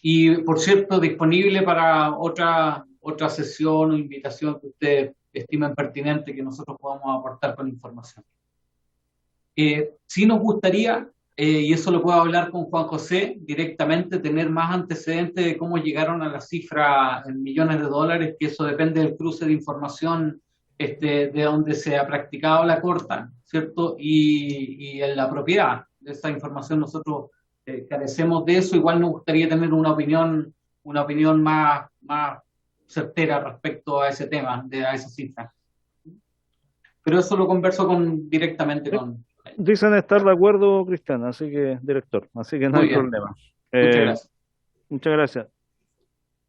Y, por cierto, disponible para otra sesión o invitación que ustedes estimen pertinente que nosotros podamos aportar con información. Sí nos gustaría, y eso lo puedo hablar con Juan José directamente, tener más antecedentes de cómo llegaron a la cifra en millones de dólares, que eso depende del cruce de información de donde se ha practicado la corta, ¿cierto? Y en la propiedad de esa información nosotros carecemos de eso. Igual nos gustaría tener una opinión más certera respecto a ese tema, a esa cifra. Pero eso lo converso directamente con... Dicen estar de acuerdo, Cristian, así que, director, así que no hay problema. Muchas gracias. Muchas gracias.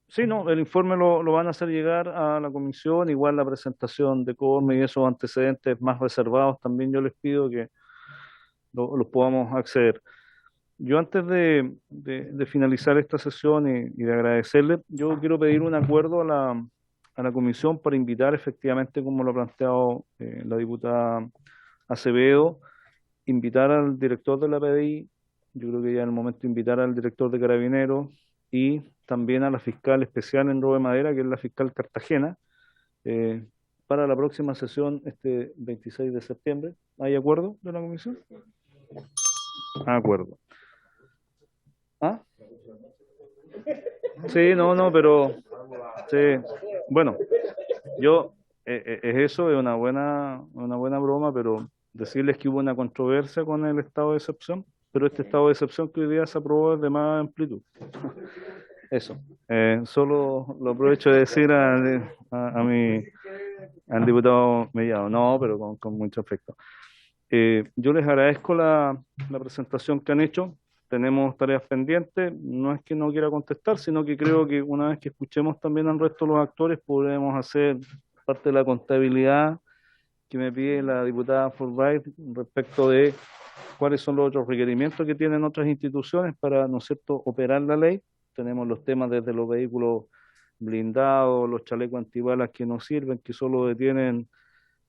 Sí, no, el informe lo van a hacer llegar a la comisión, igual la presentación de CORME y esos antecedentes más reservados también yo les pido que los podamos acceder. Yo antes de finalizar esta sesión y de agradecerle, yo quiero pedir un acuerdo a la comisión para invitar efectivamente, como lo ha planteado la diputada Acevedo, invitar al director de la PDI, yo creo que ya en el momento de invitar al director de Carabineros y también a la fiscal especial en robo de madera, que es la fiscal Cartagena, para la próxima sesión este 26 de septiembre. ¿Hay acuerdo de la comisión? Acuerdo. ¿Ah? Sí, no, pero sí. Bueno, es eso, es una buena broma, pero decirles que hubo una controversia con el estado de excepción, pero este estado de excepción que hoy día se aprobó es de más amplitud. Eso. Solo lo aprovecho de decir al diputado Mellado, no, pero con mucho afecto. Yo les agradezco la presentación que han hecho. Tenemos tareas pendientes, no es que no quiera contestar, sino que creo que una vez que escuchemos también al resto de los actores, podremos hacer parte de la contabilidad que me pide la diputada Fulbright respecto de cuáles son los otros requerimientos que tienen otras instituciones para, ¿no es cierto?, operar la ley. Tenemos los temas desde los vehículos blindados, los chalecos antibalas que no sirven, que solo detienen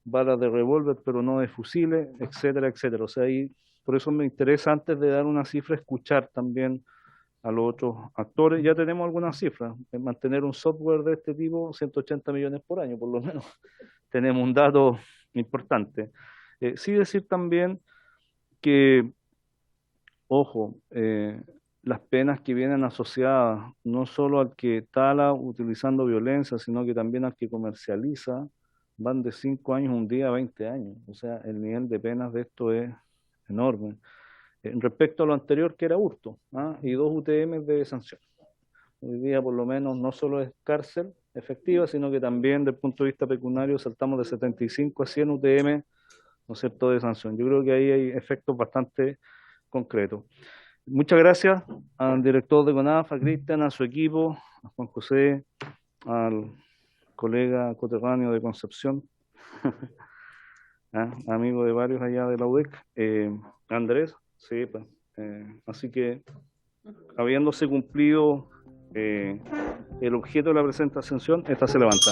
balas de revólver, pero no de fusiles, etcétera, etcétera. O sea, ahí, por eso me interesa, antes de dar una cifra, escuchar también a los otros actores. Ya tenemos algunas cifras. Mantener un software de este tipo, 180 millones por año, por lo menos. Tenemos un dato importante. Sí decir también que, ojo, las penas que vienen asociadas no solo al que tala utilizando violencia, sino que también al que comercializa, van de 5 años un día a 20 años. O sea, el nivel de penas de esto es enorme. Respecto a lo anterior, que era hurto, y 2 UTM de sanción. Hoy día, por lo menos, no solo es cárcel efectiva, sino que también, desde el punto de vista pecuniario, saltamos de 75 a 100 UTM, ¿no es cierto?, de sanción. Yo creo que ahí hay efectos bastante concretos. Muchas gracias al director de CONAF, a Cristian, a su equipo, a Juan José, al colega coterráneo de Concepción, amigo de varios allá de la UDEC, Andrés, sí, así que habiéndose cumplido el objeto de la presente ascensión, esta se levanta.